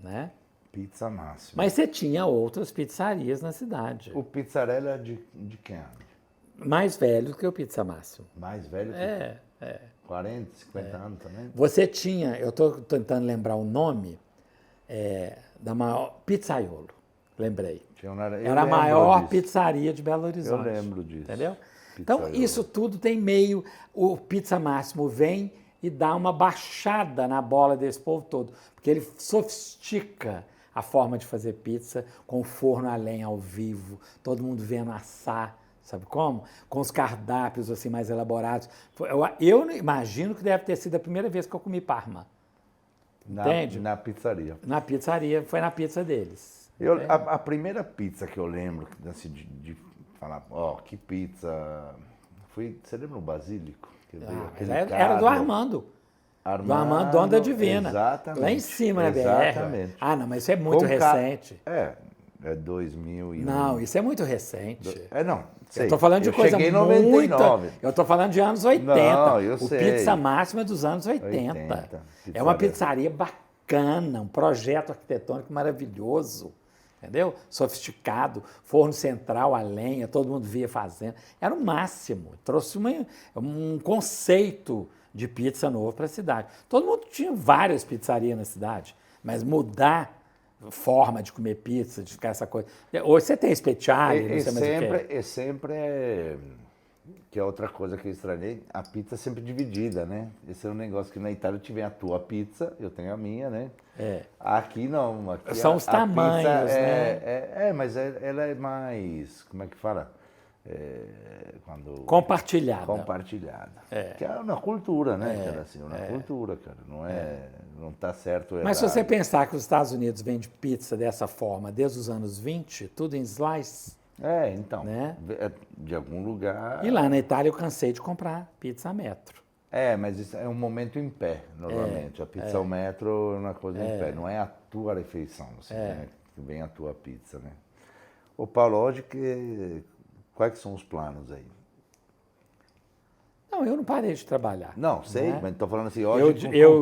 né? Pizza Máximo. Mas você tinha outras pizzarias na cidade. O Pizzarella é de quem ano? Mais velho que o Pizza Máximo. Mais velho que É. 40, 50 anos também? Você tinha, eu estou tentando lembrar o nome, da maior, Pizzaiolo, lembrei. Era a maior pizzaria de Belo Horizonte. Eu lembro disso. Entendeu? Pizzaiolo. Então, isso tudo tem meio... O Pizza Máximo vem e dá uma baixada na bola desse povo todo, porque ele sofistica a forma de fazer pizza com o forno a lenha ao vivo, todo mundo vendo assar, sabe como? Com os cardápios assim mais elaborados. Eu imagino que deve ter sido a primeira vez que eu comi Parma. Entende? Na pizzaria. Na pizzaria, foi na pizza deles. A primeira pizza que eu lembro, assim, de falar, que pizza... Você lembra o Basílico? Era do Armando. Do Armando, dono da Divina. Exatamente. Lá em cima, né, Exatamente. BR? Não, mas isso é muito recente. É 2001. Não, isso é muito recente. Não, sei. Eu estou falando de coisa cheguei em muito... 99. Eu estou falando de anos 80. Não, eu o sei. Pizza Máximo é dos anos 80. É uma pizzaria bacana, um projeto arquitetônico maravilhoso, entendeu? Sofisticado, forno central a lenha, todo mundo via fazendo. Era o máximo. Trouxe um conceito de pizza novo para a cidade. Todo mundo tinha várias pizzarias na cidade, mas mudar forma de comer pizza, de ficar essa coisa. Hoje você tem speciale, não sei mais o que. Sempre que é outra coisa que eu estranhei, a pizza é sempre dividida, né? Esse é um negócio que na Itália eu tive a tua pizza, eu tenho a minha, né? Aqui não. Aqui são os tamanhos, né? Mas ela é mais, como é que fala? Compartilhada. Que é uma cultura, né? Cara, assim, uma cultura, cara. Não tá certo. Mas se você pensar que os Estados Unidos vendem pizza dessa forma desde os anos 20, tudo em slice. Então. Né? De algum lugar. E lá na Itália eu cansei de comprar pizza a metro. Mas isso é um momento em pé, normalmente. A pizza ao metro é uma coisa em pé. Não é a tua refeição, assim, né? Que vem a tua pizza, né? Ô, Paulo, hoje quais são os planos aí? Não, eu não parei de trabalhar. Não, sei, né? mas estou falando assim, hoje, com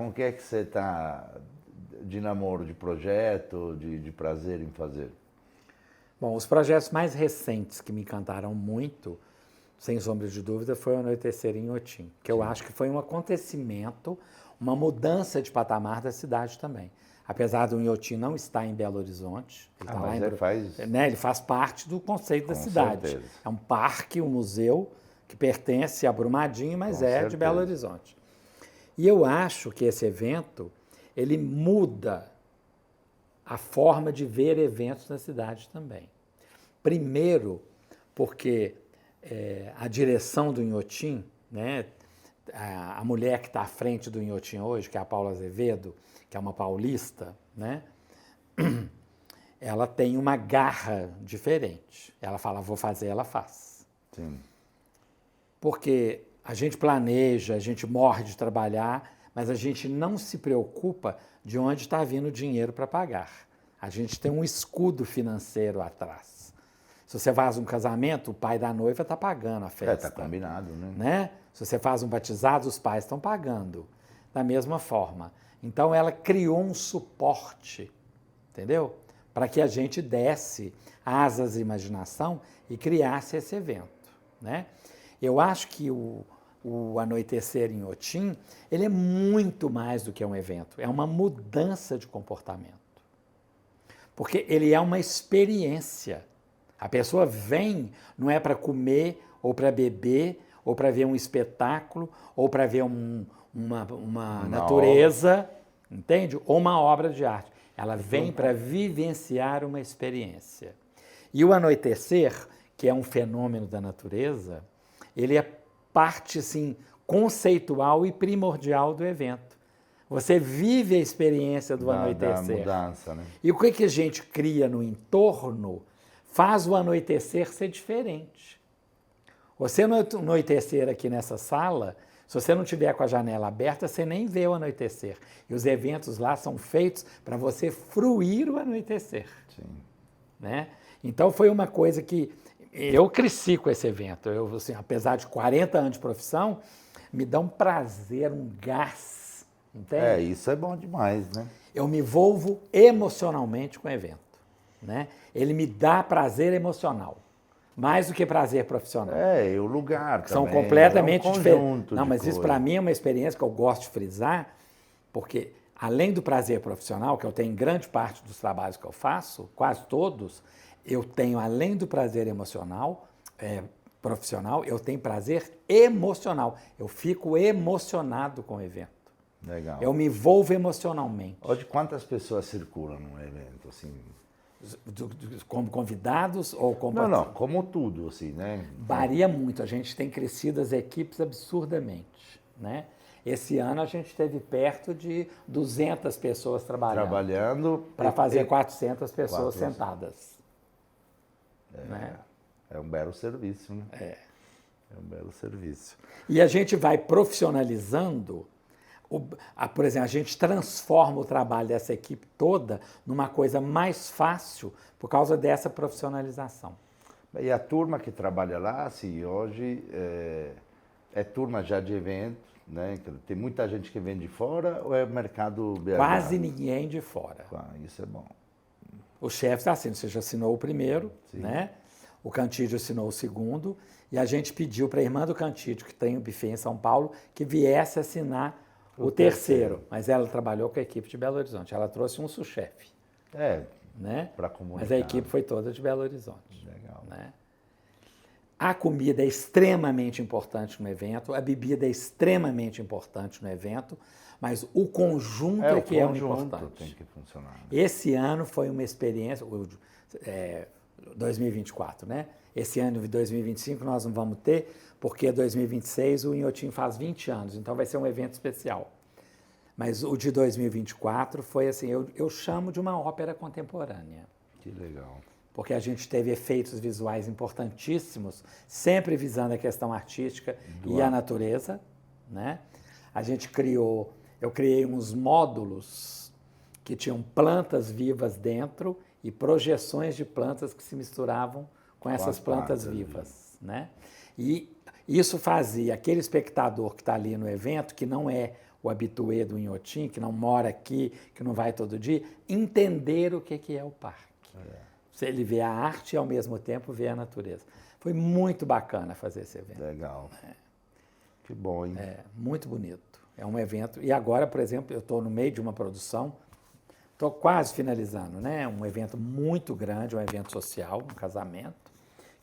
o que você está de namoro, de projeto, de prazer em fazer? Bom, os projetos mais recentes que me encantaram muito, sem sombra de dúvida, foi o Anoitecer em Inhotim, que eu acho que foi um acontecimento, uma mudança de patamar da cidade também. Apesar do Inhotim não estar em Belo Horizonte, ele, tá lá ele faz parte do conceito da cidade. Certeza. É um parque, um museu que pertence a Brumadinho, mas de Belo Horizonte. E eu acho que esse evento, ele muda a forma de ver eventos na cidade também. Primeiro, porque a direção do Inhotim, né, a mulher que está à frente do Inhotim hoje, que é a Paula Azevedo, que é uma paulista, né, ela tem uma garra diferente. Ela fala, vou fazer, ela faz. Sim. Porque a gente planeja, a gente morre de trabalhar, mas a gente não se preocupa de onde está vindo o dinheiro para pagar. A gente tem um escudo financeiro atrás. Se você faz um casamento, o pai da noiva está pagando a festa. Está combinado, né? Se você faz um batizado, os pais estão pagando. Da mesma forma. Então, ela criou um suporte, entendeu? Para que a gente desse asas de imaginação e criasse esse evento, né? Eu acho que o Anoitecer em Inhotim, ele é muito mais do que um evento, é uma mudança de comportamento. Porque ele é uma experiência. A pessoa vem, não é para comer, ou para beber, ou para ver um espetáculo, ou para ver uma natureza, entende? Ou uma obra de arte. Ela vem para vivenciar uma experiência. E o anoitecer, que é um fenômeno da natureza, ele é parte, assim, conceitual e primordial do evento. Você vive a experiência do anoitecer. Da mudança, né? E o que a gente cria no entorno faz o anoitecer ser diferente. Você no anoitecer aqui nessa sala, se você não tiver com a janela aberta, você nem vê o anoitecer. E os eventos lá são feitos para você fruir o anoitecer. Sim. Né? Então foi uma coisa que eu cresci com esse evento. Eu, assim, apesar de 40 anos de profissão, me dá um prazer, um gás. Entende? Isso é bom demais, né? Eu me envolvo emocionalmente com o evento. Né? Ele me dá prazer emocional. Mais do que prazer profissional. E o lugar também. São completamente diferentes. Não, mas coisa. isso para mim é uma experiência que eu gosto de frisar, porque além do prazer profissional, que eu tenho em grande parte dos trabalhos que eu faço, quase todos, eu tenho, além do prazer emocional, profissional, eu tenho prazer emocional. Eu fico emocionado com o evento. Legal. Eu me envolvo emocionalmente. Hoje, quantas pessoas circulam no evento, assim? Como convidados ou como... Não, como tudo, assim, né? Varia muito. A gente tem crescido as equipes absurdamente, né? Esse ano a gente teve perto de 200 pessoas trabalhando para fazer 400 pessoas sentadas. Né? É um belo serviço, né? É um belo serviço. E a gente vai profissionalizando, por exemplo, a gente transforma o trabalho dessa equipe toda numa coisa mais fácil por causa dessa profissionalização. E a turma que trabalha lá, assim, hoje é turma já de evento, né? Tem muita gente que vem de fora ou é mercado BH? Quase ninguém de fora. Isso é bom. O chefe está assinando, você já assinou o primeiro, Sim. né? O Cantídio assinou o segundo, e a gente pediu para a irmã do Cantídio, que tem o buffet em São Paulo, que viesse assinar o terceiro. Mas ela trabalhou com a equipe de Belo Horizonte, ela trouxe um sous-chefe. Né? Para comunicar. Mas a equipe foi toda de Belo Horizonte. Legal. Né? A comida é extremamente importante no evento, a bebida é extremamente importante no evento, mas o conjunto é que é o importante. Tem que funcionar. Né? Esse ano foi uma experiência, 2024, né? Esse ano de 2025 nós não vamos ter, porque 2026 o Inhotim faz 20 anos, então vai ser um evento especial. Mas o de 2024 foi assim, eu chamo de uma ópera contemporânea. Que legal. Porque a gente teve efeitos visuais importantíssimos, sempre visando a questão artística e a natureza, né? A gente eu criei uns módulos que tinham plantas vivas dentro e projeções de plantas que se misturavam com essas plantas vivas, né? E isso fazia aquele espectador que está ali no evento, que não é o habitué do Inhotim, que não mora aqui, que não vai todo dia, entender o que é o parque. Ele vê a arte e, ao mesmo tempo, vê a natureza. Foi muito bacana fazer esse evento. Legal. Que bom, hein? Muito bonito. É um evento. E agora, por exemplo, eu estou no meio de uma produção, estou quase finalizando, né? Um evento muito grande, um evento social, um casamento,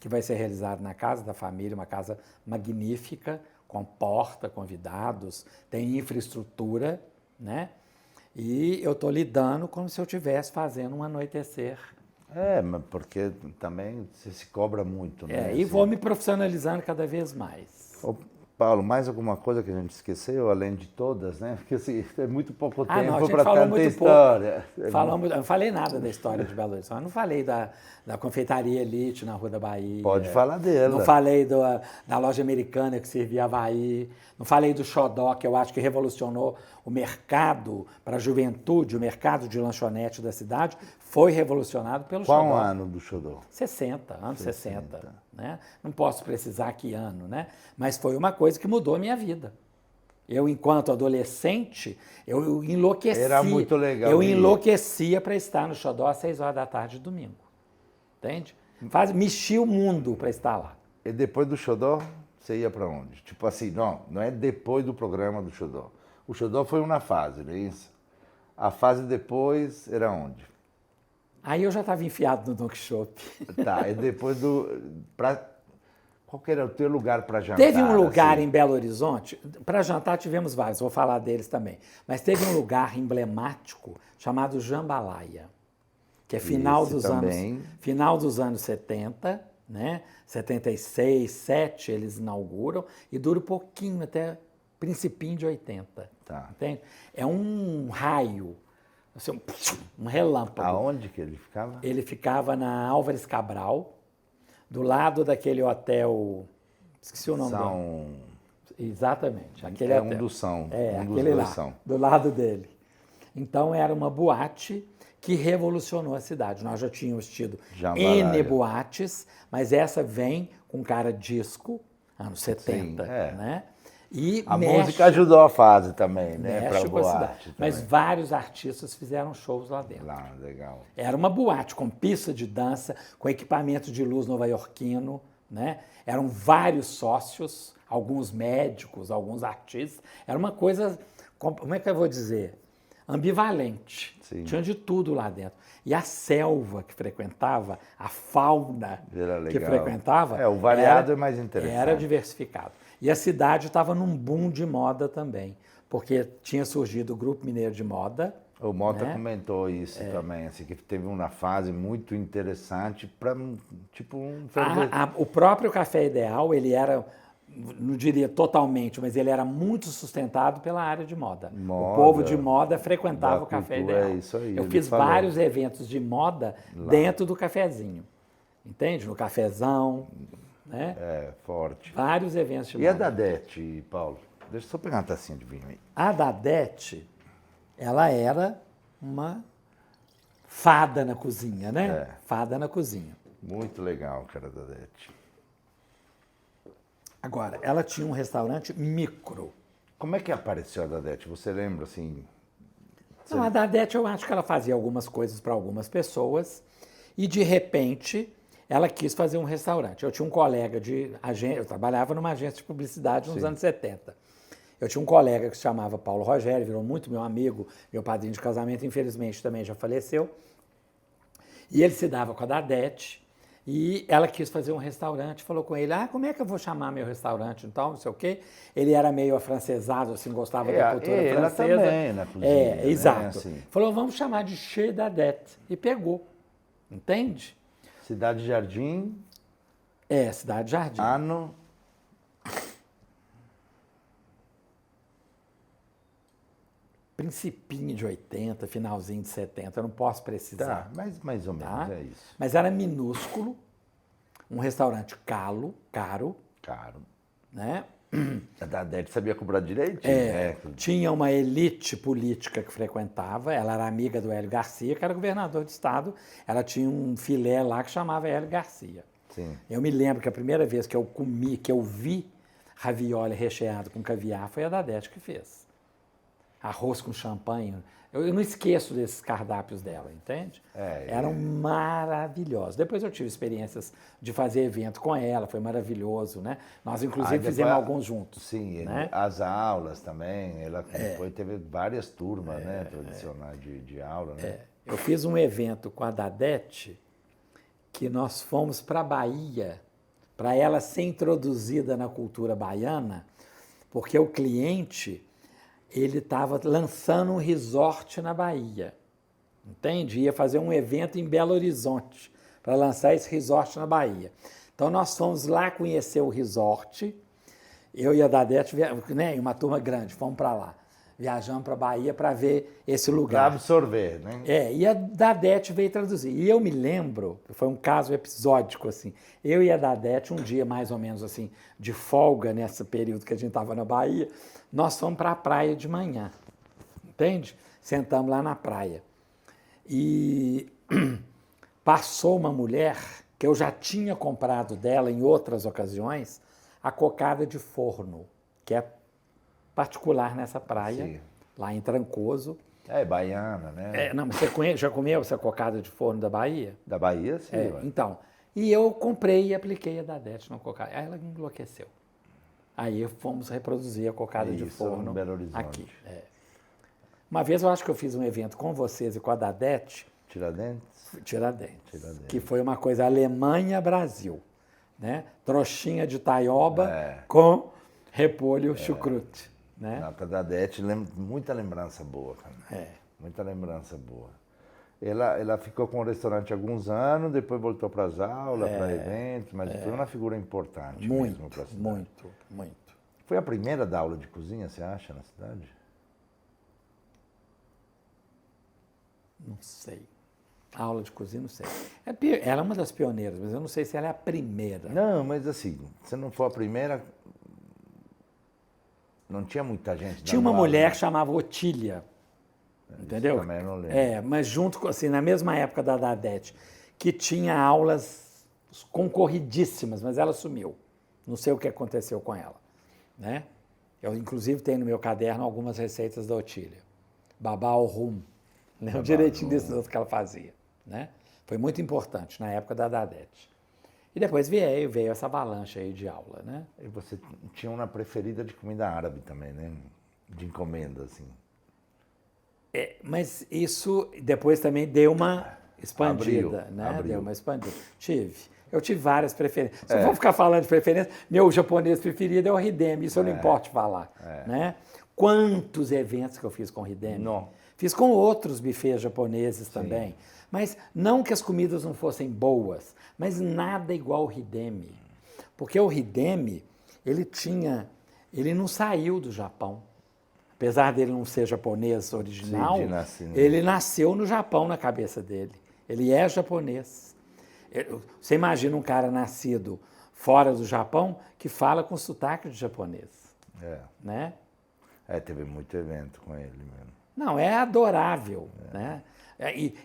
que vai ser realizado na casa da família, uma casa magnífica, com porta, convidados, tem infraestrutura, né? E eu estou lidando como se eu estivesse fazendo um anoitecer. Mas porque também você se cobra muito, né? E vou me profissionalizando cada vez mais. Ô, Paulo, mais alguma coisa que a gente esqueceu, além de todas, né? Porque assim, é muito pouco tempo para tanta história. Eu não falei nada da história de Belo Horizonte. Eu não falei da confeitaria Elite na Rua da Bahia. Pode falar dela. Não falei da loja americana que servia Havaí. Não falei do Xodó, que eu acho que revolucionou o mercado para a juventude, o mercado de lanchonete da cidade, foi revolucionado pelo Xodó. Qual ano do Xodó? 60, anos 60. Né? Não posso precisar que ano, né? Mas foi uma coisa que mudou a minha vida. Eu, enquanto adolescente, eu enlouquecia. Era muito legal. Eu enlouquecia para estar no Xodó às 6 horas da tarde de domingo. Entende? Mexia o mundo para estar lá. E depois do Xodó, você ia para onde? Tipo assim, não é depois do programa do Xodó. O Xodó foi uma fase, não é isso? A fase depois era onde? Aí eu já estava enfiado no Don Quixote. Tá, e depois qual que era o teu lugar para jantar? Teve um lugar em Belo Horizonte, para jantar tivemos vários, vou falar deles também, mas teve um lugar emblemático chamado Jambalaya, que é final dos anos 70, né? 76, 7 eles inauguram e dura um pouquinho até principinho de 80. Tá. Entende? É um raio, assim, um relâmpago. Aonde que ele ficava? Ele ficava na Álvares Cabral, do lado daquele hotel Esqueci o nome dele. São... Exatamente. Aquele É hotel. um dos são. É, um dos aquele dois lá, são. do lado dele. Então, era uma boate que revolucionou a cidade. Nós já tínhamos tido Jambalaya. N boates, mas essa vem com cara disco, anos 70, Sim, é. né? E A mexe, música ajudou a fase também, né? mexe Pra com a boate cidade. Mas também. vários artistas fizeram shows lá dentro. Lá, legal. Era uma boate com pista de dança, com equipamento de luz nova-iorquino, né? Eram vários sócios, alguns médicos, alguns artistas. Era uma coisa, como é que eu vou dizer? Ambivalente. Sim. Tinha de tudo lá dentro. E a selva que frequentava, a fauna Era que legal. frequentava... O variado é mais interessante. Era diversificado. E a cidade estava num boom de moda também, porque tinha surgido o Grupo Mineiro de Moda. O Mota né? comentou isso também, assim, que teve uma fase muito interessante para, tipo, O próprio Café Ideal, ele era, não diria totalmente, mas ele era muito sustentado pela área de moda. Moda, O povo de moda frequentava da o Café cultura, Ideal. é isso aí, Eu ele fiz falou. vários eventos de moda dentro do cafezinho. Entende? No cafezão, né? É, forte. Vários eventos de E a moda. Dadete, Paulo? Deixa eu só pegar uma tacinha de vinho aí. A Dadete, ela era uma fada na cozinha, né? É. Fada na cozinha. Muito legal, cara, Dadete. Agora, ela tinha um restaurante micro. Como é que apareceu a Dadete? Você lembra, assim... Não, a Dadete, eu acho que ela fazia algumas coisas para algumas pessoas e, de repente, ela quis fazer um restaurante. Eu tinha um colega de agência, eu trabalhava numa agência de publicidade nos anos 70. Eu tinha um colega que se chamava Paulo Rogério, virou muito meu amigo, meu padrinho de casamento, infelizmente também já faleceu. E ele se dava com a Dadete e ela quis fazer um restaurante, falou com ele, como é que eu vou chamar meu restaurante então, não sei o quê. Ele era meio afrancesado, assim, gostava da cultura ela francesa. também, na cozinha, né? Exato. Assim. Falou, vamos chamar de Chez Dadete. E pegou, entende? Cidade Jardim, Cidade Jardim. ano... Principinho de 80, finalzinho de 70, eu não posso precisar. Tá, mas mais ou menos, Tá? é isso. Mas era minúsculo, um restaurante caro, Caro. né? A Dadete sabia cobrar direitinho, né? Tinha uma elite política que frequentava, ela era amiga do Hélio Garcia, que era governador de estado, ela tinha um filé lá que chamava Hélio Garcia. Sim. Eu me lembro que a primeira vez que eu comi, que eu vi ravioli recheado com caviar, foi a Dadete que fez. Arroz com champanhe. Eu não esqueço desses cardápios dela, entende? Eram maravilhosos. Depois eu tive experiências de fazer evento com ela, foi maravilhoso, né? Nós, inclusive, fizemos alguns juntos. Sim, né? as aulas também. Ela depois teve várias turmas, né? Tradicionais de aula, né? Eu fiz um evento com a Dadete que nós fomos para a Bahia, para ela ser introduzida na cultura baiana, porque o cliente... ele estava lançando um resort na Bahia, entende? Ia fazer um evento em Belo Horizonte para lançar esse resort na Bahia. Então, nós fomos lá conhecer o resort, eu e a Dadete, né, uma turma grande, fomos para lá. Viajamos para a Bahia para ver esse lugar. Para absorver, né? E a Dadete veio traduzir. E eu me lembro, foi um caso episódico, assim, eu e a Dadete, um dia mais ou menos assim, de folga nesse período que a gente estava na Bahia, nós fomos para a praia de manhã, entende? Sentamos lá na praia. E passou uma mulher, que eu já tinha comprado dela em outras ocasiões, a cocada de forno, que é particular nessa praia, Sim. lá em Trancoso. Baiana, né? Não, mas você já comeu essa cocada de forno da Bahia? Da Bahia, sim. ué. Então, e eu comprei e apliquei a Dadete na cocada. Aí ela enlouqueceu. Aí fomos reproduzir a cocada de Isso, forno em Belo Horizonte. aqui. Uma vez eu acho que eu fiz um evento com vocês e com a Dadete, Tiradentes? Tiradentes, que foi uma coisa Alemanha-Brasil, né? Trouxinha de taioba com repolho chucrute, né? Não, a Dadete, muita lembrança boa, cara. Muita lembrança boa. Ela ficou com o restaurante alguns anos, depois voltou para as aulas, para eventos, mas foi uma figura importante mesmo para a cidade. Muito. Foi a primeira da aula de cozinha, você acha, na cidade? Não sei. Aula de cozinha, não sei. Ela é uma das pioneiras, mas eu não sei se ela é a primeira. Não, mas assim, se não for a primeira, não tinha muita gente. Tinha uma mulher que chamava Otília, entendeu? Também não lembro. Mas junto com, assim, na mesma época da Dadete, que tinha aulas concorridíssimas, mas ela sumiu. Não sei o que aconteceu com ela, né? Eu, inclusive, tenho no meu caderno algumas receitas da Otília. Babá ao rum. Lembro direitinho desses outros que ela fazia, né? Foi muito importante na época da Dadete. E depois veio essa avalanche aí de aula, né? E você tinha uma preferida de comida árabe também, né? De encomenda, assim. Mas isso depois também deu uma expandida, Abriu, né? abriu. Deu uma expandida. Eu tive várias preferências. Se eu for ficar falando de preferência, meu japonês preferido é o Hidemi, isso eu não importo falar, né? Quantos eventos que eu fiz com o Hidemi? Não. Fiz com outros bufês japoneses também. Mas não que as comidas não fossem boas, mas nada igual ao Hidemi. Porque o Hidemi, ele não saiu do Japão. Apesar dele não ser japonês original, ele nasceu no Japão na cabeça dele. Ele é japonês. Você imagina um cara nascido fora do Japão que fala com sotaque de japonês. Né? Teve muito evento com ele mesmo. Não, é adorável, né?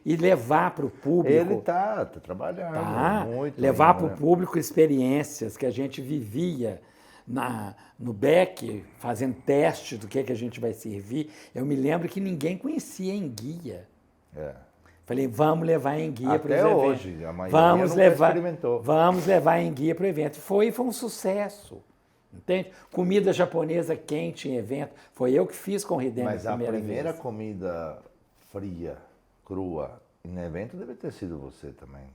E levar para o público... Ele está trabalhando muito. Levar para o público experiências que a gente vivia no Beck, fazendo teste do que a gente vai servir. Eu me lembro que ninguém conhecia enguia. Falei, vamos levar enguia para o evento. Até hoje, a maioria nunca experimentou. Vamos levar enguia para o evento. Foi um sucesso. Entende? Comida japonesa quente em evento. Foi eu que fiz com o Hidemi Mas a primeira vez. comida fria, crua, em evento deve ter sido você também.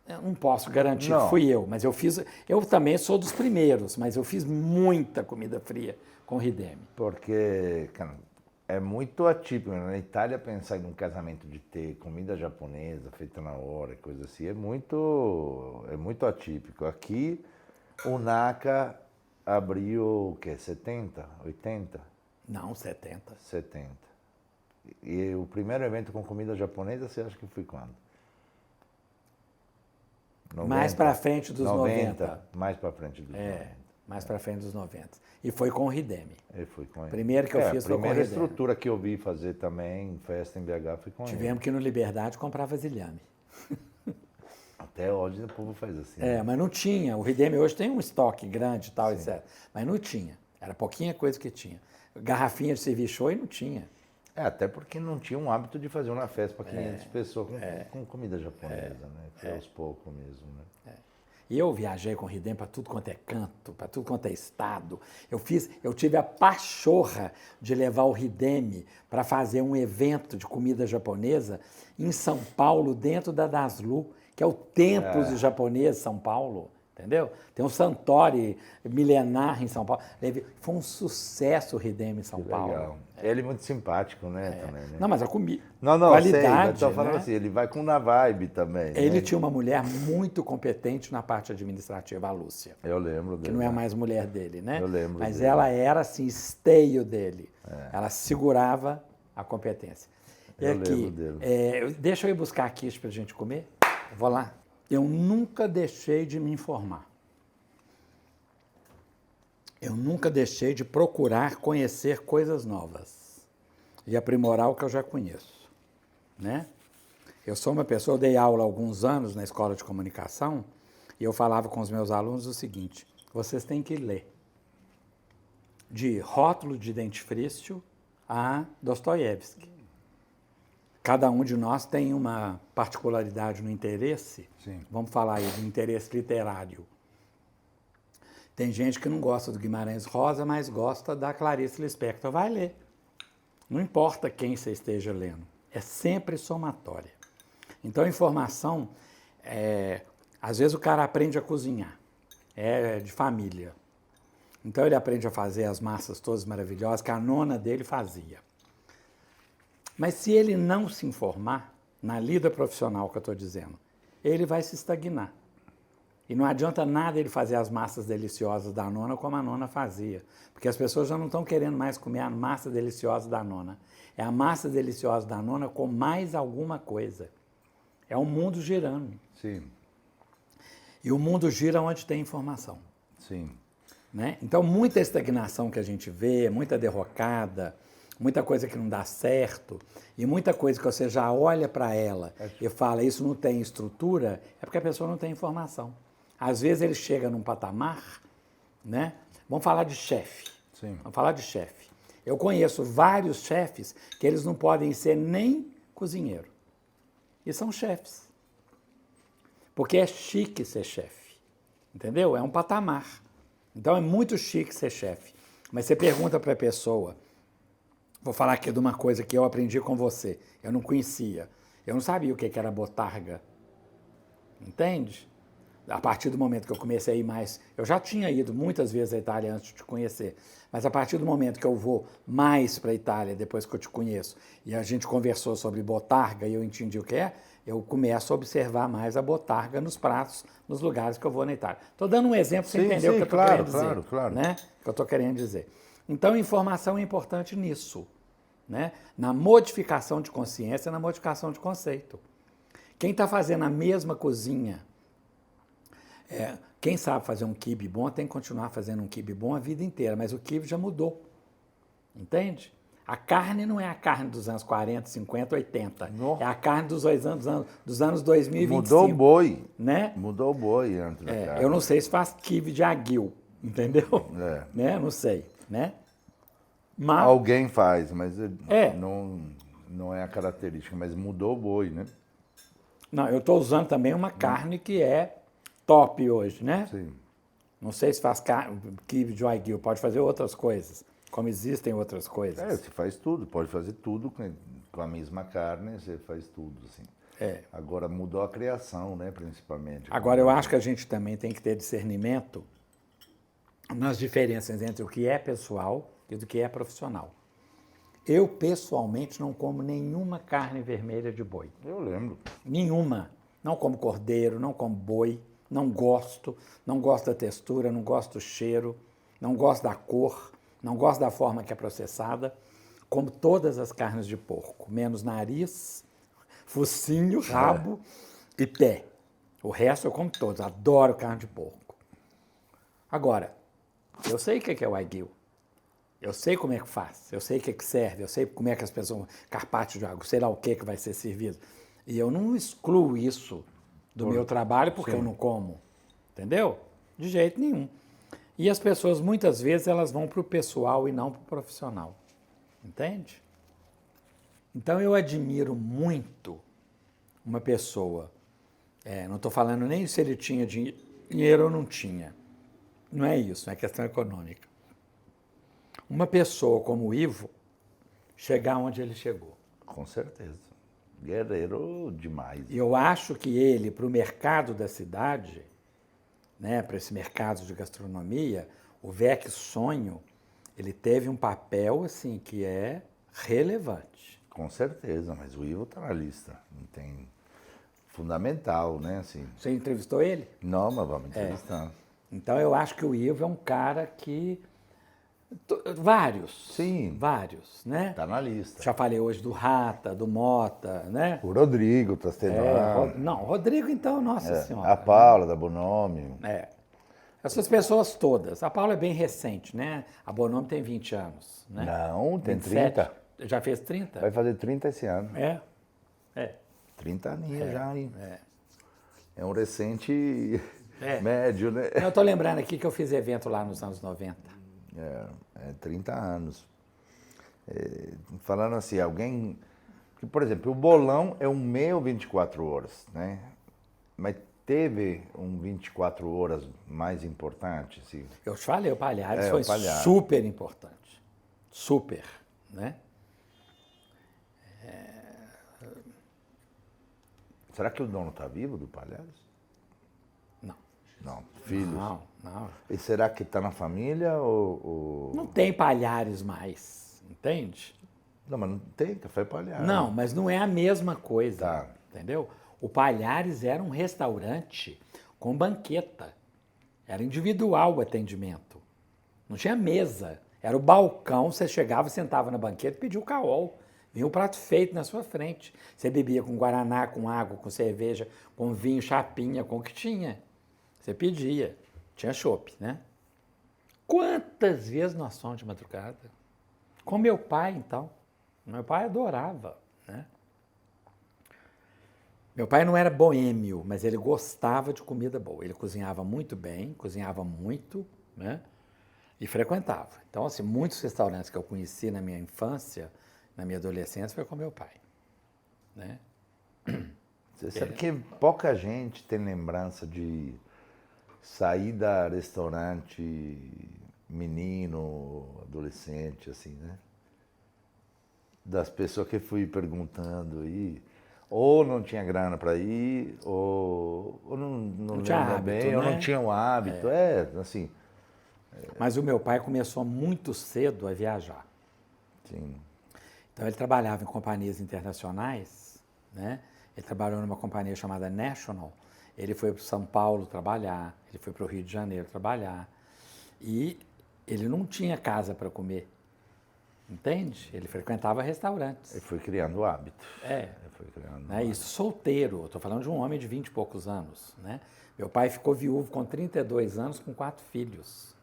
Eu não posso garantir que fui eu, mas eu fiz. Eu também sou dos primeiros, mas eu fiz muita comida fria com o Hidemi. Porque, cara, é muito atípico. Na Itália, pensar em um casamento de ter comida japonesa feita na hora e coisa assim, é muito atípico. Aqui, o Naka abriu o quê? 70? 80? Não, 70. 70. E o primeiro evento com comida japonesa, você acha que foi quando? 90? Mais para frente dos 90. Mais para frente dos 90. Mais para frente dos 90. E foi com o Hidemi. Foi com ele. Primeiro que eu fiz foi com o Hidemi. A primeira estrutura que eu vi fazer também, festa em BH, foi com ele. Tivemos que ir no Liberdade comprar vasilhame. Até hoje o povo faz assim. Mas não tinha. O Hidemi hoje tem um estoque grande e tal, etc. Mas não tinha. Era pouquinha coisa que tinha. Garrafinha de servir show e não tinha. Até porque não tinha um hábito de fazer uma festa para 500 pessoas com comida japonesa, né? Foi aos poucos mesmo, né? E eu viajei com o Hidemi para tudo quanto é canto, para tudo quanto é estado. Eu tive a pachorra de levar o Hidemi para fazer um evento de comida japonesa em São Paulo, dentro da Daslu, que é o templo de japonês São Paulo, entendeu? Tem um Santori milenar em São Paulo. Foi um sucesso o Hidemi em São Paulo. Legal. Ele é muito simpático, né? Também, né? Não, mas eu comi. Não, qualidade, sei, eu tô falando assim, ele vai com na vibe também. Ele né? tinha uma mulher muito competente na parte administrativa, a Lúcia. Eu lembro dele. Que não é mais mulher dele, né? Eu lembro Mas dele. ela era, assim, esteio dele. Ela segurava a competência. E Eu aqui, lembro dele. deixa eu ir buscar aqui para a gente comer. Eu vou lá. Eu nunca deixei de me informar. Eu nunca deixei de procurar conhecer coisas novas e aprimorar o que eu já conheço, né? Eu sou uma pessoa, eu dei aula há alguns anos na escola de comunicação e eu falava com os meus alunos o seguinte: vocês têm que ler de rótulo de dentifrício a Dostoiévski. Cada um de nós tem uma particularidade no interesse. Sim. Vamos falar aí do interesse literário. Tem gente que não gosta do Guimarães Rosa, mas gosta da Clarice Lispector. Vai ler. Não importa quem você esteja lendo. É sempre somatória. Então, informação, às vezes o cara aprende a cozinhar. É de família. Então, ele aprende a fazer as massas todas maravilhosas que a nona dele fazia. Mas se ele não se informar, na lida profissional que eu estou dizendo, ele vai se estagnar. E não adianta nada ele fazer as massas deliciosas da nona como a nona fazia. Porque as pessoas já não estão querendo mais comer a massa deliciosa da nona. É a massa deliciosa da nona com mais alguma coisa. É um mundo girando. Sim, E o mundo gira onde tem informação. sim. Né? Então, muita estagnação que a gente vê, muita derrocada, muita coisa que não dá certo, e muita coisa que você já olha para ela e fala, isso não tem estrutura, é porque a pessoa não tem informação. Às vezes ele chega num patamar, né? Vamos falar de chefe. Sim. Vamos falar de chefe. Eu conheço vários chefes que eles não podem ser nem cozinheiro. E são chefes. Porque é chique ser chefe. Entendeu? É um patamar. Então é muito chique ser chefe. Mas você pergunta para a pessoa, vou falar aqui de uma coisa que eu aprendi com você, eu não conhecia. Eu não sabia o que era botarga. Entende? A partir do momento que eu comecei a ir mais, eu já tinha ido muitas vezes à Itália antes de te conhecer, mas a partir do momento que eu vou mais para a Itália, depois que eu te conheço, e a gente conversou sobre botarga e eu entendi o que é, eu começo a observar mais a botarga nos pratos, nos lugares que eu vou na Itália. Estou dando um exemplo para você entender o que eu estou querendo dizer. Claro. Né? O que eu estou querendo dizer. Então, informação é importante nisso, né? Na modificação de consciência, na modificação de conceito. Quem está fazendo a mesma cozinha, quem sabe fazer um quibe bom tem que continuar fazendo um quibe bom a vida inteira, mas o quibe já mudou. Entende? A carne não é a carne dos anos 40, 50, 80. Não. É a carne dos anos 2025. Mudou o boi. Né? Mudou o boi antes da carne. Eu não sei se faz quibe de aguil, entendeu? Né? Não sei, né? Mas, alguém faz, mas não é a característica, mas mudou o boi, né? Não, eu estou usando também uma carne que é top hoje, né? Sim. Não sei se faz quibe de aguil, pode fazer outras coisas, como existem outras coisas. Você faz tudo, pode fazer tudo com a mesma carne, você faz tudo, assim. Agora mudou a criação, né, principalmente. Agora, eu acho que a gente também tem que ter discernimento nas diferenças entre o que é pessoal e do que é profissional. Eu, pessoalmente, não como nenhuma carne vermelha de boi. Eu lembro. Nenhuma. Não como cordeiro, não como boi, não gosto da textura, não gosto do cheiro, não gosto da cor, não gosto da forma que é processada. Como todas as carnes de porco, menos nariz, focinho, rabo e pé. O resto eu como todos, adoro carne de porco. Agora, eu sei o que é o aguil. Eu sei como é que faz, eu sei o que serve, eu sei como é que as pessoas... Carpaccio de água, sei lá o que vai ser servido. E eu não excluo isso do meu trabalho porque eu não como. Entendeu? De jeito nenhum. E as pessoas, muitas vezes, elas vão para o pessoal e não para o profissional. Entende? Então, eu admiro muito uma pessoa. Não estou falando nem se ele tinha dinheiro ou não tinha. Não é isso, é questão econômica. Uma pessoa como o Ivo chegar onde ele chegou. Com certeza. Guerreiro demais. E eu acho que ele, para o mercado da cidade, né, para esse mercado de gastronomia, o VEC Sonho, ele teve um papel assim, que é relevante. Com certeza, mas o Ivo está na lista. Não tem... Fundamental, né? Assim. Você entrevistou ele? Não, mas vamos entrevistar. Então, eu acho que o Ivo é um cara que... Vários. Sim. Vários, né? Está na lista. Já falei hoje do Rata, do Mota, né? O Rodrigo está tendo lá. Não, o Rodrigo, então, nossa senhora. A Paula, da Bonomi. Essas pessoas todas. A Paula é bem recente, né? A Bonomi tem 20 anos, né? Não, tem 27. 30. Já fez 30? Vai fazer 30 esse ano. 30 aninhos já, hein? É um recente médio, né? Eu estou lembrando aqui que eu fiz evento lá nos anos 90. 30 anos. Falando assim, alguém... Por exemplo, o bolão é um meu 24 horas, né? Mas teve um 24 horas mais importante? Assim? Eu te falei, o Palhares o foi Palhares. super importante. Super, né? Será que o dono está vivo do Palhares? Não. Não. Filhos? Não. E será que está na família ou... Não tem Palhares mais, entende? Não, mas não tem, Café Palhares. Não, mas não é a mesma coisa, Tá. entendeu? O Palhares era um restaurante com banqueta. Era individual o atendimento. Não tinha mesa. Era o balcão, você chegava, sentava na banqueta e pedia o caol. Vinha o prato feito na sua frente. Você bebia com guaraná, com água, com cerveja, com vinho, chapinha, com o que tinha. Você pedia. Tinha chopp, né? Quantas vezes nós fomos de madrugada? Com meu pai, então. Meu pai adorava, né? Meu pai não era boêmio, mas ele gostava de comida boa. Ele cozinhava muito bem, cozinhava muito, né? E frequentava. Então, assim, muitos restaurantes que eu conheci na minha infância, na minha adolescência, foi com meu pai, né? Você sabe que pouca gente tem lembrança de sair da restaurante menino, adolescente, assim, né? Das pessoas que fui perguntando aí, ou não tinha grana para ir, ou não tinha lembra hábito, bem, ou né? não tinha o hábito. Assim, Mas o meu pai começou muito cedo a viajar. sim. Então, ele trabalhava em companhias internacionais, né? Ele trabalhou numa companhia chamada National. Ele foi para São Paulo trabalhar, ele foi para o Rio de Janeiro trabalhar. E ele não tinha casa para comer, entende? Ele frequentava restaurantes. Ele foi criando o hábito. Ele foi criando né? Isso solteiro, estou falando de um homem de 20 e poucos anos, né? Meu pai ficou viúvo com 32 anos, com 4 filhos,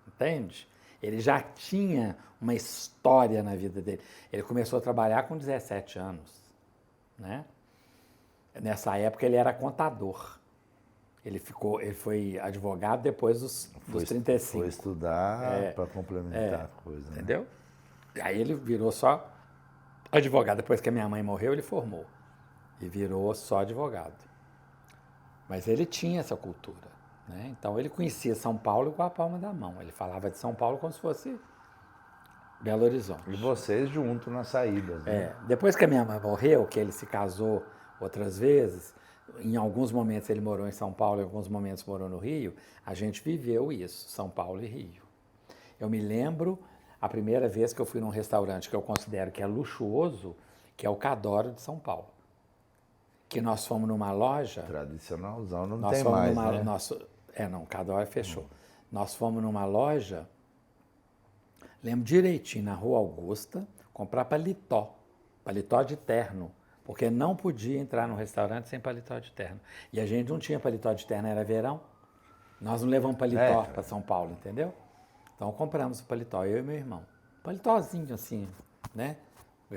entende? Ele já tinha uma história na vida dele. Ele começou a trabalhar com 17 anos, né? Nessa época ele era contador. Ele foi advogado depois dos 35. Foi estudar para complementar a coisa. Né? Entendeu? Aí ele virou só advogado. Depois que a minha mãe morreu, ele formou. E virou só advogado. Mas ele tinha essa cultura. Né? Então ele conhecia São Paulo com a palma da mão. Ele falava de São Paulo como se fosse Belo Horizonte. E vocês juntos nas saídas. Né? Depois que a minha mãe morreu, que ele se casou outras vezes, em alguns momentos ele morou em São Paulo, em alguns momentos morou no Rio, a gente viveu isso, São Paulo e Rio. Eu me lembro a primeira vez que eu fui num restaurante que eu considero que é luxuoso, que é o Cadoro de São Paulo. Que nós fomos numa loja... Tradicionalzão, não tem mais, né? Não, o Cadoro fechou. Nós fomos numa loja, lembro direitinho, na Rua Augusta, comprar paletó de terno. Porque não podia entrar no restaurante sem paletó de terno. E a gente não tinha paletó de terno, era verão. Nós não levamos paletó para São Paulo, entendeu? Então compramos o paletó, eu e meu irmão. Paletózinho assim, né?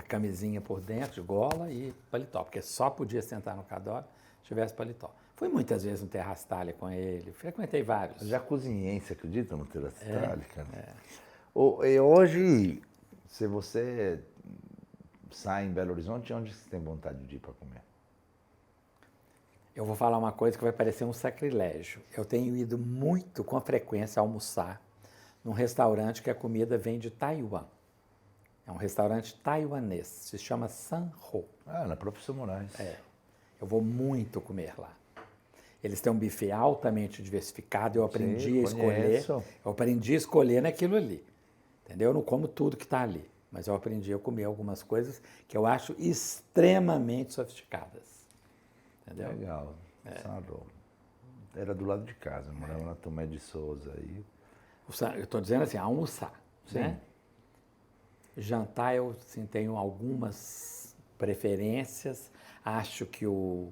Camisinha por dentro, gola e paletó. Porque só podia sentar no Cadoro se tivesse paletó. Fui muitas vezes no Terraço Itália com ele, frequentei vários. Já cozinhei, você acredita no Terraço Itália, cara? E hoje, se você... sai em Belo Horizonte, onde você tem vontade de ir para comer? Eu vou falar uma coisa que vai parecer um sacrilégio. Eu tenho ido muito, com frequência, almoçar num restaurante que a comida vem de Taiwan. É um restaurante taiwanês, se chama Sanho. Na Professor Moraes. Eu vou muito comer lá. Eles têm um buffet altamente diversificado, eu aprendi a escolher. Eu aprendi a escolher naquilo ali. Entendeu? Eu não como tudo que está ali. Mas eu aprendi a comer algumas coisas que eu acho extremamente sofisticadas. Entendeu? Legal. Era do lado de casa, eu morava na Tomé de Souza aí. Eu estou dizendo assim, almoçar. Sim. Né? Jantar, eu assim, tenho algumas preferências. Acho que o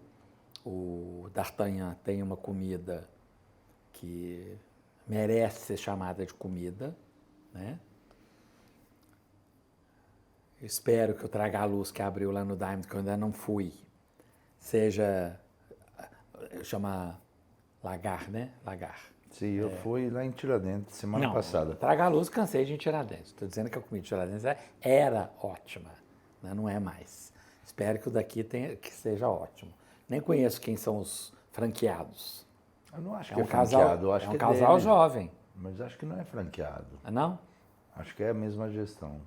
D'Artagnan tem uma comida que merece ser chamada de comida, né? Espero que o Traga a Luz que abriu lá no Diamond, que eu ainda não fui, chama Lagar, né? Lagar. Sim, eu fui lá em Tiradentes semana passada. Traga a Luz, cansei de ir em Tiradentes. Estou dizendo que a comida de Tiradentes era ótima, né? Não é mais. Espero que o daqui que seja ótimo. Nem conheço quem são os franqueados. Eu não acho que é franqueado. É um casal jovem. Mas acho que não é franqueado. Não? Acho que é a mesma gestão.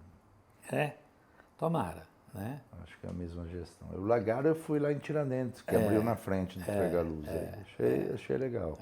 Tomara, né? Acho que é a mesma gestão. O Lagar eu fui lá em Tiradentes, que abriu na frente do Traga a Luz. Achei legal.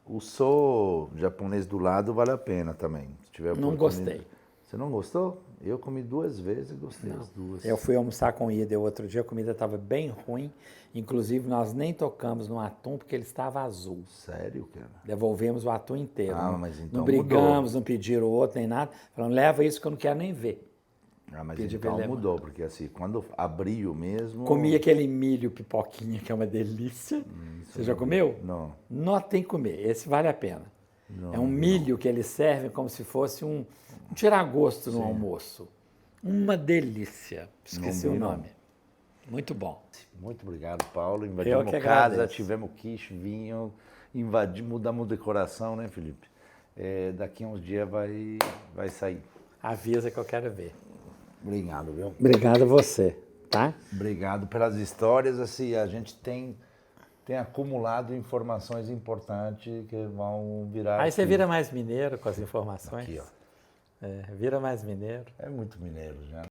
O sou japonês do lado vale a pena também. Se tiver não gostei. Você não gostou? Eu comi 2 vezes e gostei das 2. Eu fui almoçar com o Ida outro dia, a comida estava bem ruim. Inclusive, nós nem tocamos no atum porque ele estava azul. Sério, cara? Devolvemos o atum inteiro. Mas então não brigamos, mudou. não pediram outro nem nada. Falando, leva isso que eu não quero nem ver. Ah, mas Pedi pra então ele levar. mudou, porque assim, quando abriu mesmo... Comi aquele milho pipoquinha, que é uma delícia. Você já comeu? Não. Não tem que comer, esse vale a pena. Não, É um milho que eles servem como se fosse um tiragosto no almoço. Uma delícia. Esqueci Não o vi, não. nome. Muito bom. Muito obrigado, Paulo. Eu Invadimos que casa, agradeço. tivemos quiche, vinho, mudamos decoração, né, Felipe? Daqui a uns dias vai sair. Avisa que eu quero ver. Obrigado, viu? Obrigado a você, tá? Obrigado pelas histórias. Assim, a gente tem acumulado informações importantes que vão virar... Aí você aqui. vira mais mineiro com as informações. Aqui, ó. Vira mais mineiro. É muito mineiro já.